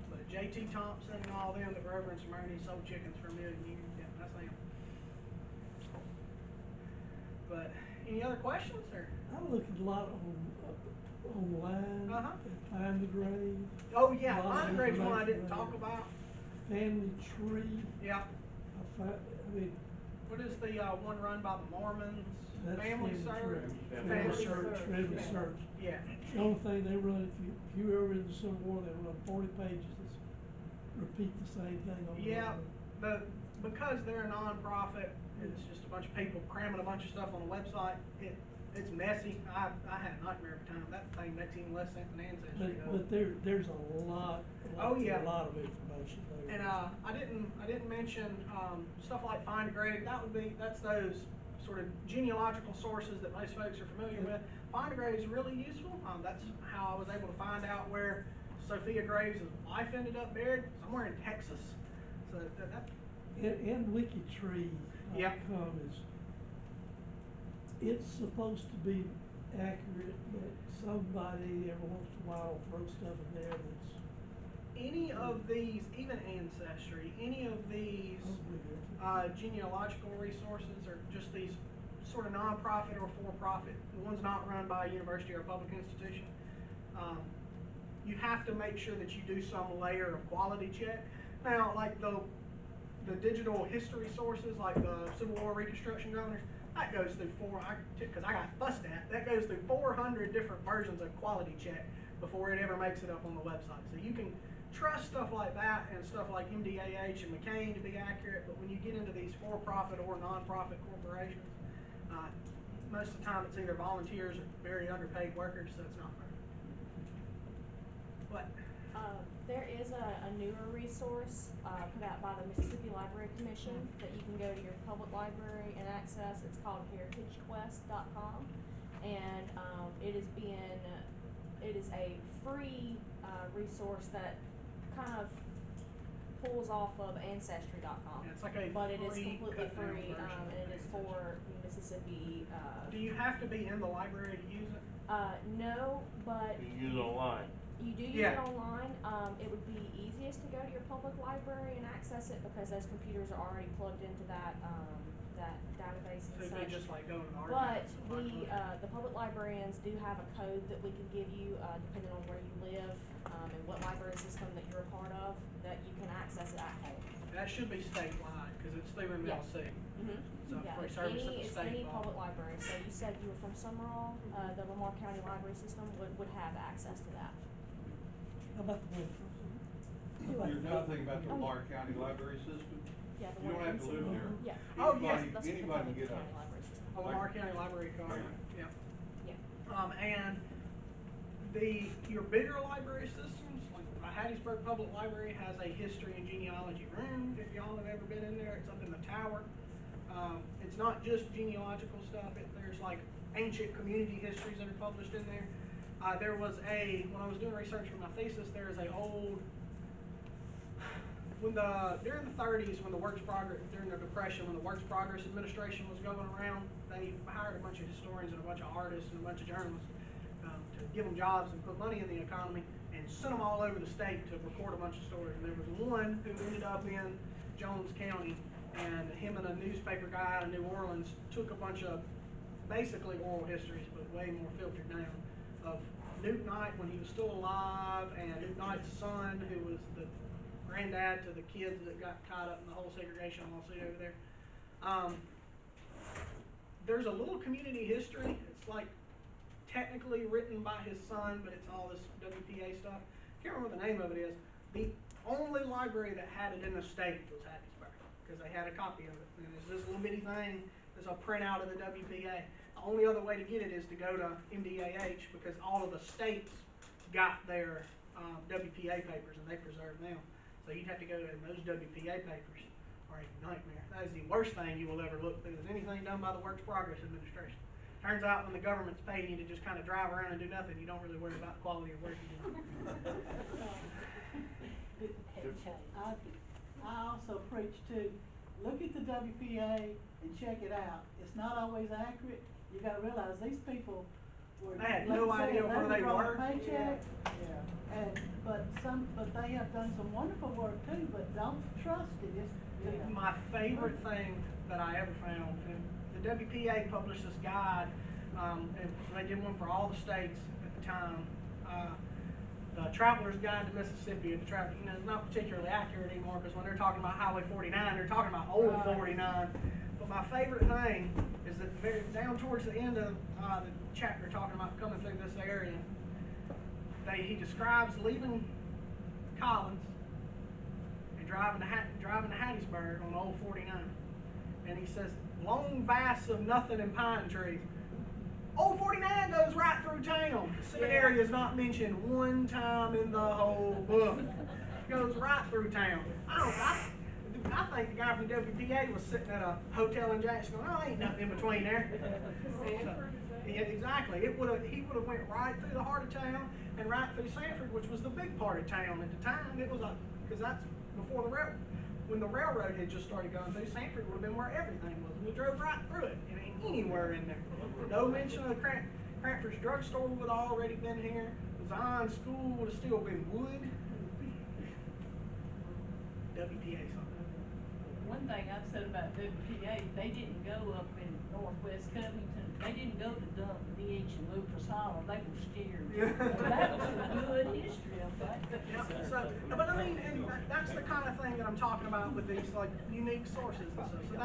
But J.T. Thompson and all them that were over in Smyrna sold chickens for 1 million years. Yep, that's them. But any other questions, or? I look at a lot online and find the grave. Oh yeah, find the grave's one I didn't talk about. Family tree. Yeah. I mean, what is the one run by the Mormons? that's Family Search. Family Search. Search. Yeah. The only thing they run, if you ever in the Civil War, they run 40 pages that repeat the same thing over and Yeah, over. because they're a non-profit, it's just a bunch of people cramming a bunch of stuff on a website. It's messy. I had a nightmare every time. That thing makes even less sense than Ancestry does. But there's a lot of information there. And I didn't mention stuff like Find a Grave. That's those sort of genealogical sources that most folks are familiar with. Find a Grave is really useful. That's how I was able to find out where Sophia Graves' wife ended up buried, somewhere in Texas. So And WikiTree.com it's supposed to be accurate, but somebody every once in a while will throw stuff in there that's any of these, even Ancestry, any of these genealogical resources, or just these sort of non-profit or for-profit, the ones not run by a university or a public institution, you have to make sure that you do some layer of quality check. Now, like the digital history sources, like the Civil War Reconstruction governors, that goes through because I got fussed at, that goes through 400 different versions of quality check before it ever makes it up on the website. So you can trust stuff like that and stuff like MDAH and McCain to be accurate, but when you get into these for-profit or non-profit corporations, most of the time it's either volunteers or very underpaid workers, so it's not fair. What? There is a newer resource put out by the Mississippi Library Commission that you can go to your public library and access. It's called heritagequest.com, and it is a free resource that kind of pulls off of Ancestry.com. Yeah, it's like but it is free completely free, version and it is for Mississippi. Do you have to be in the library to use it? No, but You can use it online. you do use it online. It would be easiest to go to your public library and access it because those computers are already plugged into that database and So you such. could just like go to an But archive. the public librarians do have a code that we can give you, depending on where you live, and what library system that you're a part of, that you can access it at home. That should be statewide because it's through MLC. So Yeah, free it's service at the it's state any level. public library. So you said you were from Summerall, the Lamar County Library System would have access to that. How about the one You're talking about the Lamar County Library System? Yeah, the You don't one have to live there. Yeah. Oh, yes, That's the Anybody Covington can get County a, Library System. A Lamar County Library card. Yeah. Yeah. And your bigger library systems, like Hattiesburg Public Library has a history and genealogy room. If y'all have ever been in there, it's up in the tower. It's not just genealogical stuff. There's like ancient community histories that are published in there. There was when I was doing research for my thesis, there is a old, during the 30s, when the during the Depression, when the Works Progress Administration was going around, they hired a bunch of historians and a bunch of artists and a bunch of journalists to give them jobs and put money in the economy and sent them all over the state to record a bunch of stories. And there was one who ended up in Jones County, and him and a newspaper guy out of New Orleans took a bunch of basically oral histories, but way more filtered down, of Newt Knight when he was still alive, and Newt Knight's son, who was the granddad to the kids that got caught up in the whole segregation lawsuit over there. There's a little community history. It's like technically written by his son, but it's all this WPA stuff. Can't remember what the name of it is. The only library that had it in the state was Hattiesburg, because they had a copy of it. And it's this little bitty thing. There's a printout of the WPA. The only other way to get it is to go to MDAH, because all of the states got their WPA papers, and they preserve them. So you'd have to go to those WPA papers are a nightmare. That is the worst thing you will ever look through, is anything done by the Works Progress Administration. Turns out when the government's paying you to just kind of drive around and do nothing, you don't really worry about the quality of work you do. I also preach too, look at the WPA and check it out. It's not always accurate. You gotta realize these people were, They had no idea where they were. Paycheck. But they have done some wonderful work too, but don't trust it. My favorite thing that I ever found, and the WPA published this guide, and so they did one for all the states at the time. The Traveler's Guide to Mississippi, it's not particularly accurate anymore, because when they're talking about Highway 49, they're talking about Old 49. But my favorite thing is that down towards the end of the chapter talking about coming through this area, he describes leaving Collins and driving to Hattiesburg on Old 49. And he says, long vasts of nothing and pine trees. Old 49 goes right through town. The seminary is not mentioned one time in the whole book. It goes right through town. I think the guy from WPA was sitting at a hotel in Jackson going, oh, ain't nothing in between there. Yeah, exactly. He would have went right through the heart of town and right through Sanford, which was the big part of town at the time. It was because that's before the railroad. When the railroad had just started going through, Sanford would have been where everything was. We drove right through it. It ain't anywhere in there. No mention of the Cranford's drugstore would have already been here. Zion School would have still been wood. WPA something. One thing I've said about WPA, they didn't go up in northwest Covington. They didn't go to Dump Ditch and Lucas Hollow. They were scared. That was some good history of that. Yeah, but I mean, and that's the kind of thing that I'm talking about with these like unique sources and stuff. So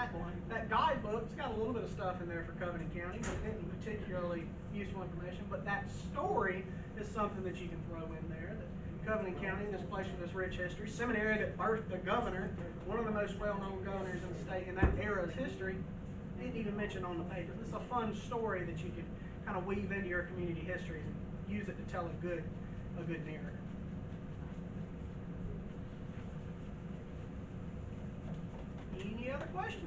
that guidebook's got a little bit of stuff in there for Covington County, but it isn't particularly useful information. But that story is something that you can throw in there. That Covington County, this place with this rich history, seminary that birthed the governor, one of the most well-known governors in the state in that era's history, didn't even mention on the paper. It's a fun story that you can kind of weave into your community histories and use it to tell a good narrative. Any other questions?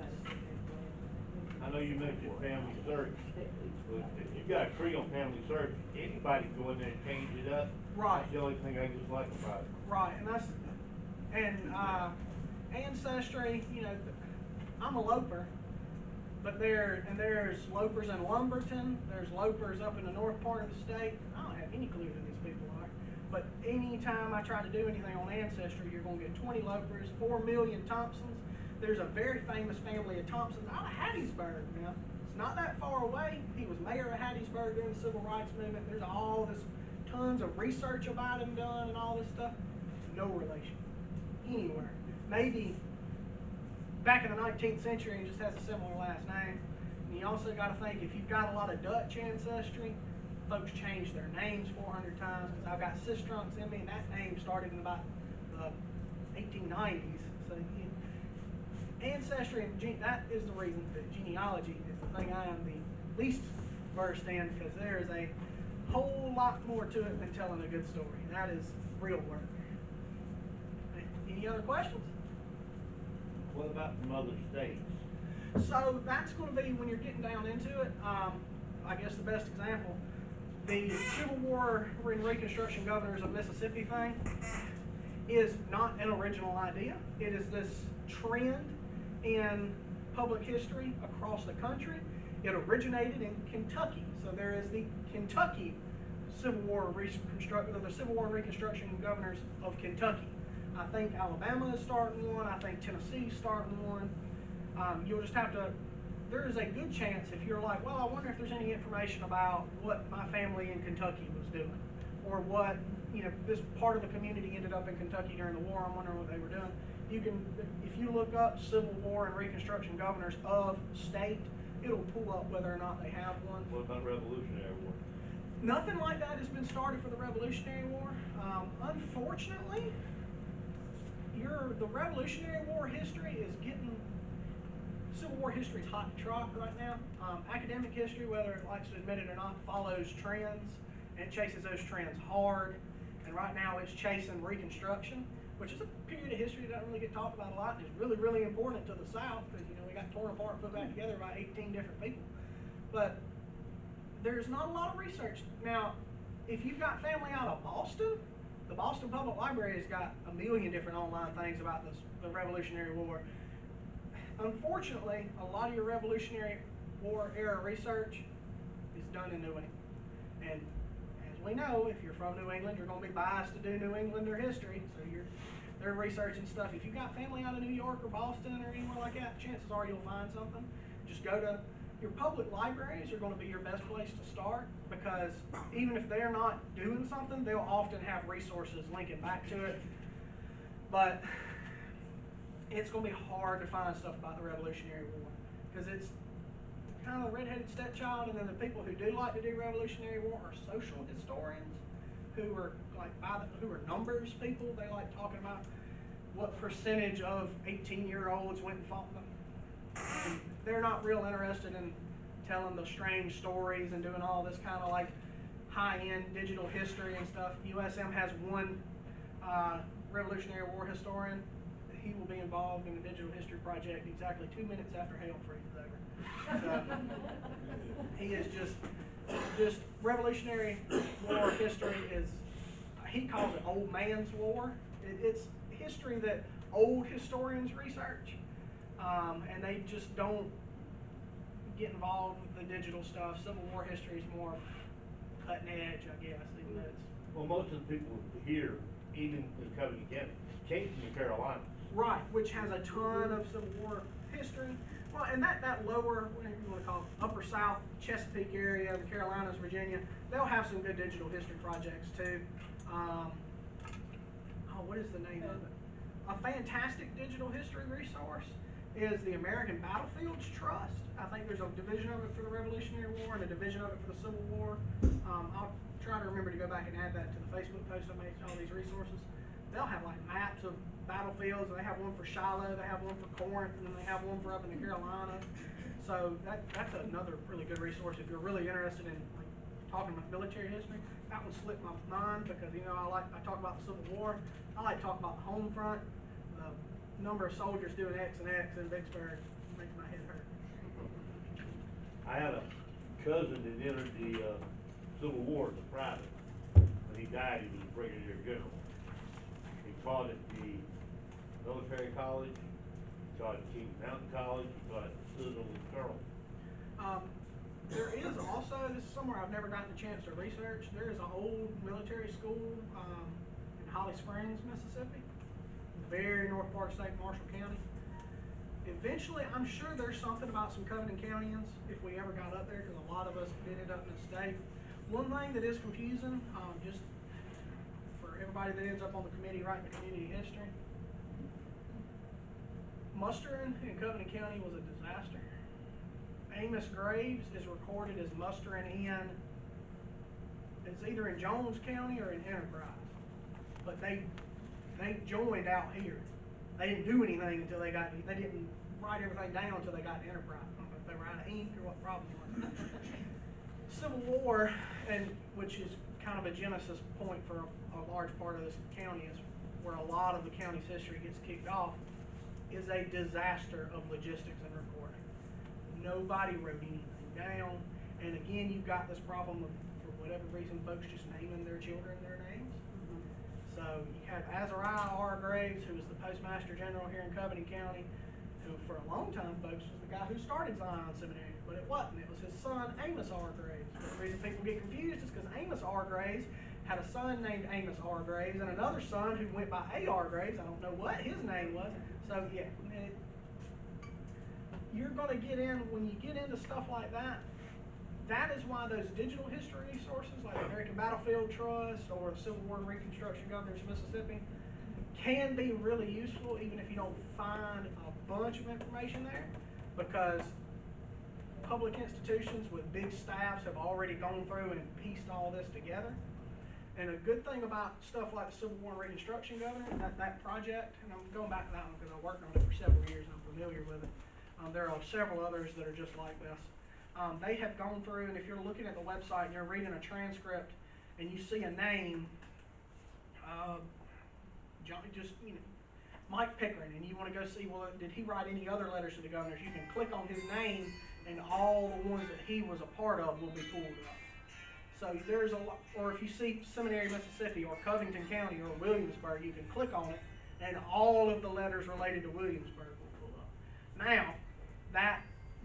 I know you mentioned family search. If you've got a tree on family search, anybody can go in there and change it up. Right. That's the only thing I just like about it. Right, and ancestry, I'm a loper, but there's lopers in Lumberton, there's lopers up in the north part of the state. I don't have any clue who these people are. But anytime I try to do anything on ancestry, you're gonna get 20 lopers, 4 million Thompsons. There's a very famous family of Thompsons out of Hattiesburg now. It's not that far away. He was mayor of Hattiesburg during the Civil Rights Movement. There's all this tons of research about him done and all this stuff. No relation anywhere. Maybe back in the 19th century he just has a similar last name. And you also got to think, if you've got a lot of Dutch ancestry, folks change their names 400 times, because I've got Sistrunks in me, and that name started in about the 1890s. So ancestry, and that is the reason that genealogy is the thing I am the least versed in, because there is a whole lot more to it than telling a good story. That is real work. Any other questions? What about from other states? So that's going to be, when you're getting down into it, I guess the best example, the Civil War and Reconstruction Governors of Mississippi thing. is not an original idea. It is this trend in public history across the country. It originated in Kentucky. So there is the Kentucky Civil War Reconstruction, the Civil War and Reconstruction Governors of Kentucky. I think Alabama is starting one. I think Tennessee is starting one. You'll just have to, there is a good chance if you're like, well, I wonder if there's any information about what my family in Kentucky was doing, or what, you know, this part of the community ended up in Kentucky during the war. I'm wondering what they were doing. You can, if you look up Civil War and Reconstruction Governors of state, it'll pull up whether or not they have one. What about Revolutionary War? Nothing like that has been started for the Revolutionary War. Unfortunately, the Revolutionary War history is getting, Civil War history is hot to trot right now. Academic history, whether it likes to admit it or not, follows trends, and it chases those trends hard. And right now it's chasing Reconstruction, which is a period of history that doesn't really get talked about a lot, and is really, really important to the South, because, you know, we got torn apart and put back together by 18 different people. But there's not a lot of research. Now, if you've got family out of Boston, the Boston Public Library has got a million different online things about the Revolutionary War. Unfortunately, a lot of your Revolutionary War era research is done in New England. And as we know, if you're from New England, you're going to be biased to do New Englander history, so they're researching stuff. If you've got family out of New York or Boston or anywhere like that, chances are you'll find something. Just go to your public libraries are going to be your best place to start, because even if they're not doing something, they'll often have resources linking back to it. But it's going to be hard to find stuff about the Revolutionary War, because it's kind of a redheaded stepchild. And then the people who do like to do Revolutionary War are social historians, who are like who are numbers people. They like talking about what percentage of 18-year-olds went and fought them. And they're not real interested in telling the strange stories and doing all this kind of like high-end digital history and stuff. USM has one Revolutionary War historian. He will be involved in the digital history project exactly 2 minutes after hell freezes over. So, he is just Revolutionary War history is, he calls it old man's war. It's history that old historians research, and they just don't get involved with the digital stuff. Civil War history is more cutting edge, I guess, even though it's... Well, most of the people here, even in Covington County, came from the Carolinas. Right, which has a ton of Civil War history. Well, and that lower, whatever you want to call it, upper South, Chesapeake area, the Carolinas, Virginia, they'll have some good digital history projects too. What is the name of it? A fantastic digital history resource is the American Battlefields Trust. I think there's a division of it for the Revolutionary War and a division of it for the Civil War. I'll try to remember to go back and add that to the Facebook post I made, all these resources. They'll have like maps of battlefields. They have one for Shiloh, they have one for Corinth, and then they have one for up in the Carolinas. So that's another really good resource if you're really interested in like talking about military history. That one slipped my mind because, you know, I talk about the Civil War. I like to talk about the home front. The number of soldiers doing X and X in Vicksburg makes my head hurt. I had a cousin that entered the Civil War as a private. When he died, he was a brigadier general. He taught at the military college, he taught at King Mountain College, he taught at Citadel and Sterling. There is also, this is somewhere I've never gotten a chance to research, there is an old military school in Holly Springs, Mississippi, very north part of St. Marshall County. Eventually, I'm sure there's something about some Covington Countyans if we ever got up there, because a lot of us ended up in the state. One thing that is confusing, just for everybody that ends up on the committee writing the community history, mustering in Covington County was a disaster. Amos Graves is recorded as mustering in, it's either in Jones County or in Enterprise, but they joined out here. They didn't do anything until they didn't write everything down until they got to Enterprise. I don't know if they were out of ink or what the problem was. Civil War, and which is kind of a genesis point for a large part of this county, is where a lot of the county's history gets kicked off, is a disaster of logistics and recording. Nobody wrote anything down, and again, you've got this problem of, for whatever reason, folks just naming their children their names. So you had Azariah R. Graves, who was the Postmaster General here in Covington County, who for a long time, folks, was the guy who started Zion Seminary, but it wasn't. It was his son, Amos R. Graves. But the reason people get confused is because Amos R. Graves had a son named Amos R. Graves and another son who went by A.R. Graves. I don't know what his name was. So yeah, you're going to get in, when you get into stuff like that, that is why those digital history resources like the American Battlefield Trust or the Civil War and Reconstruction Governors of Mississippi can be really useful even if you don't find a bunch of information there, because public institutions with big staffs have already gone through and pieced all this together. And a good thing about stuff like the Civil War and Reconstruction Governor, that project, and I'm going back to that one because I worked on it for several years and I'm familiar with it. There are several others that are just like this. They have gone through, and if you're looking at the website and you're reading a transcript and you see a name, Mike Pickering, and you want to go see, well, did he write any other letters to the governors? You can click on his name, and all the ones that he was a part of will be pulled up. So there's a lot, or if you see Seminary, Mississippi, or Covington County, or Williamsburg, you can click on it, and all of the letters related to Williamsburg will pull up. Now,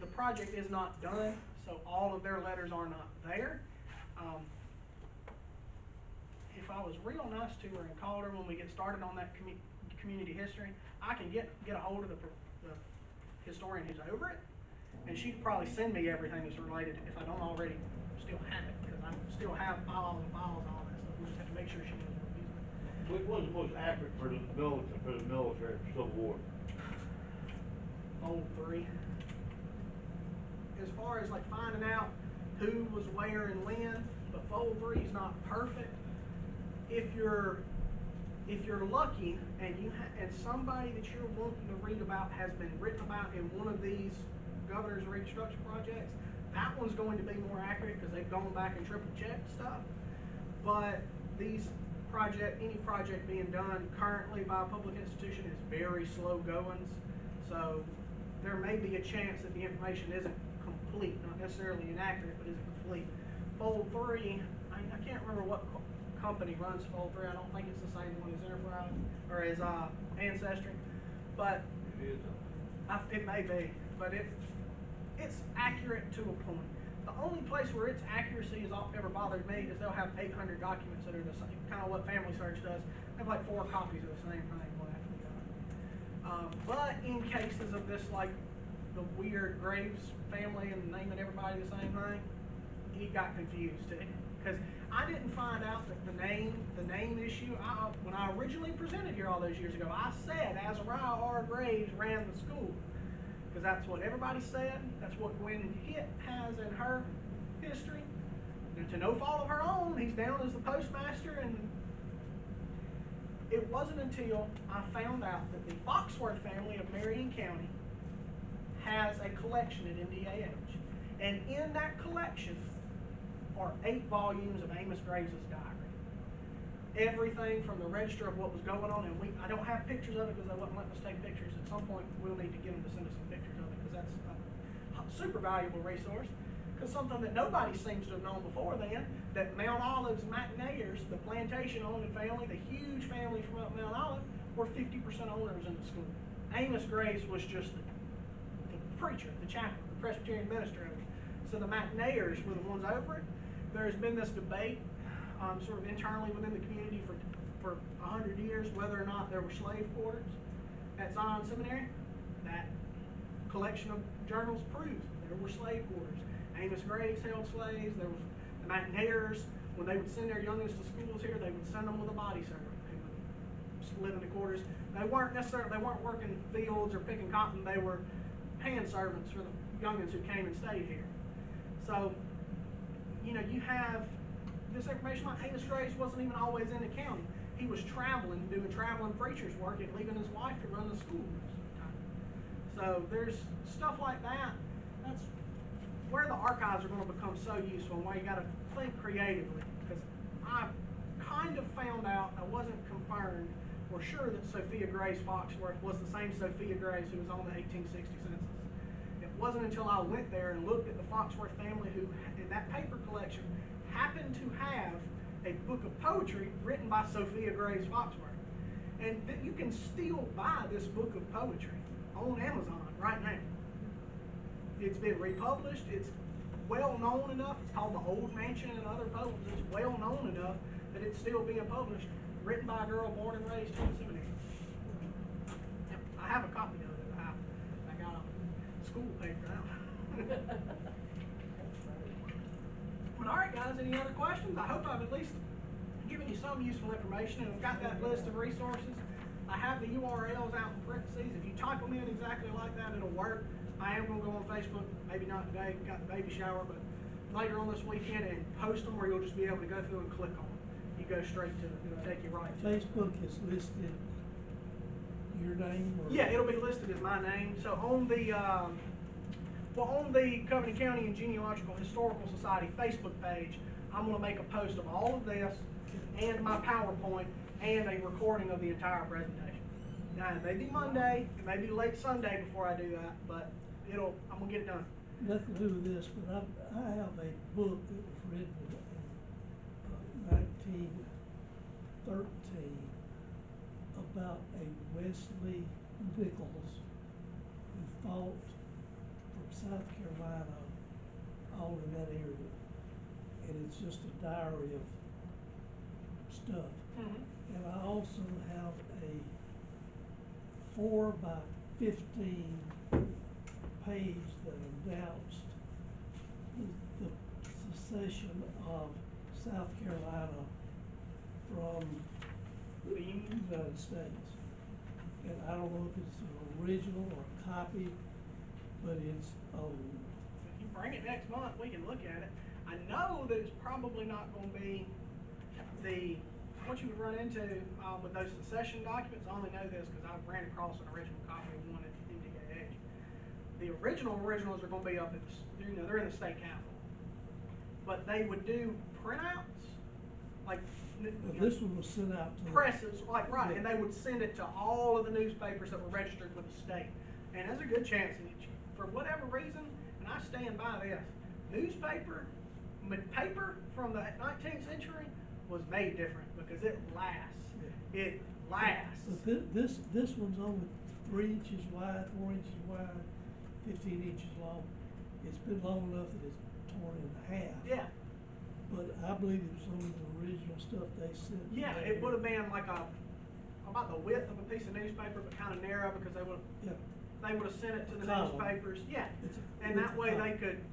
the project is not done, so all of their letters are not there. If I was real nice to her and called her when we get started on that community history, I can get a hold of the historian who's over it, and she could probably send me everything that's related if I don't already still have it, because I still have files and files and all that stuff. We just have to make sure she knows what we're using. Which was the most accurate for the military for Civil War? Old 3. As far as like finding out who was where and when, but Fold 3 is not perfect. If you're lucky and and somebody that you're wanting to read about has been written about in one of these governor's reconstruction projects, that one's going to be more accurate because they've gone back and triple checked stuff. But any project being done currently by a public institution is very slow goings. So there may be a chance that the information isn't complete, not necessarily inaccurate, but isn't complete. Fold 3, I can't remember what company runs Fold 3. I don't think it's the same one as Enterprise or as Ancestry, but It is. it may be. But it's accurate to a point. The only place where its accuracy has ever bothered me is they'll have 800 documents that are the same, kind of what Family Search does. They have like 4 copies of the same thing. But in cases of this, like the weird Graves family and naming everybody the same thing, he got confused too. Because I didn't find out that the name issue, when I originally presented here all those years ago, I said Azariah R. Graves ran the school. Because that's what everybody said. That's what Gwen Hitt has in her history. And to no fault of her own, he's down as the postmaster. And it wasn't until I found out that the Foxworth family of Marion County has a collection at MDAH. And in that collection are 8 volumes of Amos Graves' diary. Everything from the register of what was going on, and I don't have pictures of it because they wouldn't let us take pictures. At some point, we'll need to get them to send us some pictures of it because that's a super valuable resource. Because something that nobody seems to have known before then, that Mount Olive's McNayers, the plantation-owning family, the huge family from up Mount Olive, were 50% owners in the school. Amos Graves was just the preacher, the chaplain, the Presbyterian minister of it. So the McNayers were the ones over it. There's been this debate sort of internally within the community for 100 years whether or not there were slave quarters at Zion Seminary. That collection of journals proves there were slave quarters. Amos Graves held slaves. There was the McNayers. When they would send their youngest to schools here, they would send them with a body servant who would live in the quarters. They weren't working fields or picking cotton. They were hand servants for the youngins who came and stayed here. So, you have this information like Amos Graves wasn't even always in the county. He was traveling, doing traveling preacher's work and leaving his wife to run the school most of the time. So there's stuff like that. That's where the archives are going to become so useful and why you got to think creatively. Because I kind of found out, I wasn't confirmed or sure that Sophia Graves Foxworth was the same Sophia Graves who was on the 1860 census. It wasn't until I went there and looked at the Foxworth family who, in that paper collection, happened to have a a book of poetry written by Sophia Graves Foxworth. And you can still buy this book of poetry on Amazon right now. It's been republished, it's well known enough, it's called The Old Mansion and Other Poems, it's well known enough that it's still being published, written by a girl born and raised in the seminary. Yep, I have a copy of it. I got a school paper now. But alright guys, any other questions? I hope I've at least given you some useful information, and I've got that list of resources. I have the URLs out in parentheses. If you type them in exactly like that, it'll work. I am going to go on Facebook, maybe not today, got the baby shower, but later on this weekend, and post them where you'll just be able to go through and click on them. You go straight to it, it'll take you right to it. Facebook is listed your name or? Yeah, it'll be listed as my name. So on the on the Covington County and Genealogical Historical Society Facebook page, I'm going to make a post of all of this and my PowerPoint and a recording of the entire presentation. Now, it may be Monday, it may be late Sunday before I do that, but I'm going to get it done. Nothing to do with this, but I have a book that was written in 1913 about a Wesley Nichols who fought from South Carolina, all in that area. And it's just a diary of stuff. Mm-hmm. And I also have a 4 by 15 page that announced the secession of South Carolina from the United States. And I don't know if it's an original or a copy, but it's old. If you bring it next month, we can look at it. I know that it's probably not going to be what you would run into with those secession documents. I only know this because I ran across an original copy of one at NDKH. The originals are going to be up at they're in the state capitol, but they would do printouts like This one was sent out to presses, like right, yeah. and they would send it to all of the newspapers that were registered with the state. And there's a good chance that for whatever reason, and I stand by this, paper from the 19th century was made different because it lasts. Yeah. It lasts. But this one's only 3 inches wide, 4 inches wide, 15 inches long. It's been long enough that it's torn in half. Yeah. But I believe it was some of the original stuff they sent. Yeah, it would have been like about the width of a piece of newspaper, but kind of narrow because they would have sent it to the newspapers. Yeah, and that way they could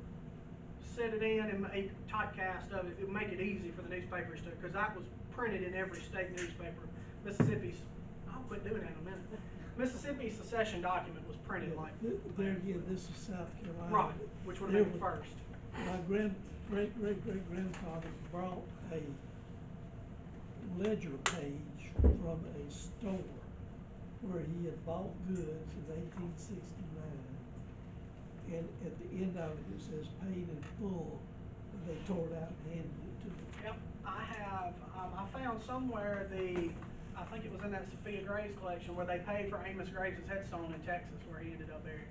set it in and make typecast of it. It would make it easy for the newspapers to, because that was printed in every state newspaper. I'll quit doing that in a minute. Mississippi's secession document was printed like. There again, this is South Carolina. Right, which would have been first. My great-great-great-grandfather brought a ledger page from a store where he had bought goods in 1869. And at the end of it, it says paid in full, and they tore it out and handed it to me. Yep, I have, I found somewhere I think it was in that Sophia Graves collection where they paid for Amos Graves' headstone in Texas where he ended up buried.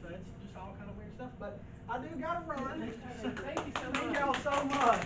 So it's just all kind of weird stuff, but I do gotta run. Thank you so much. Thank y'all so much.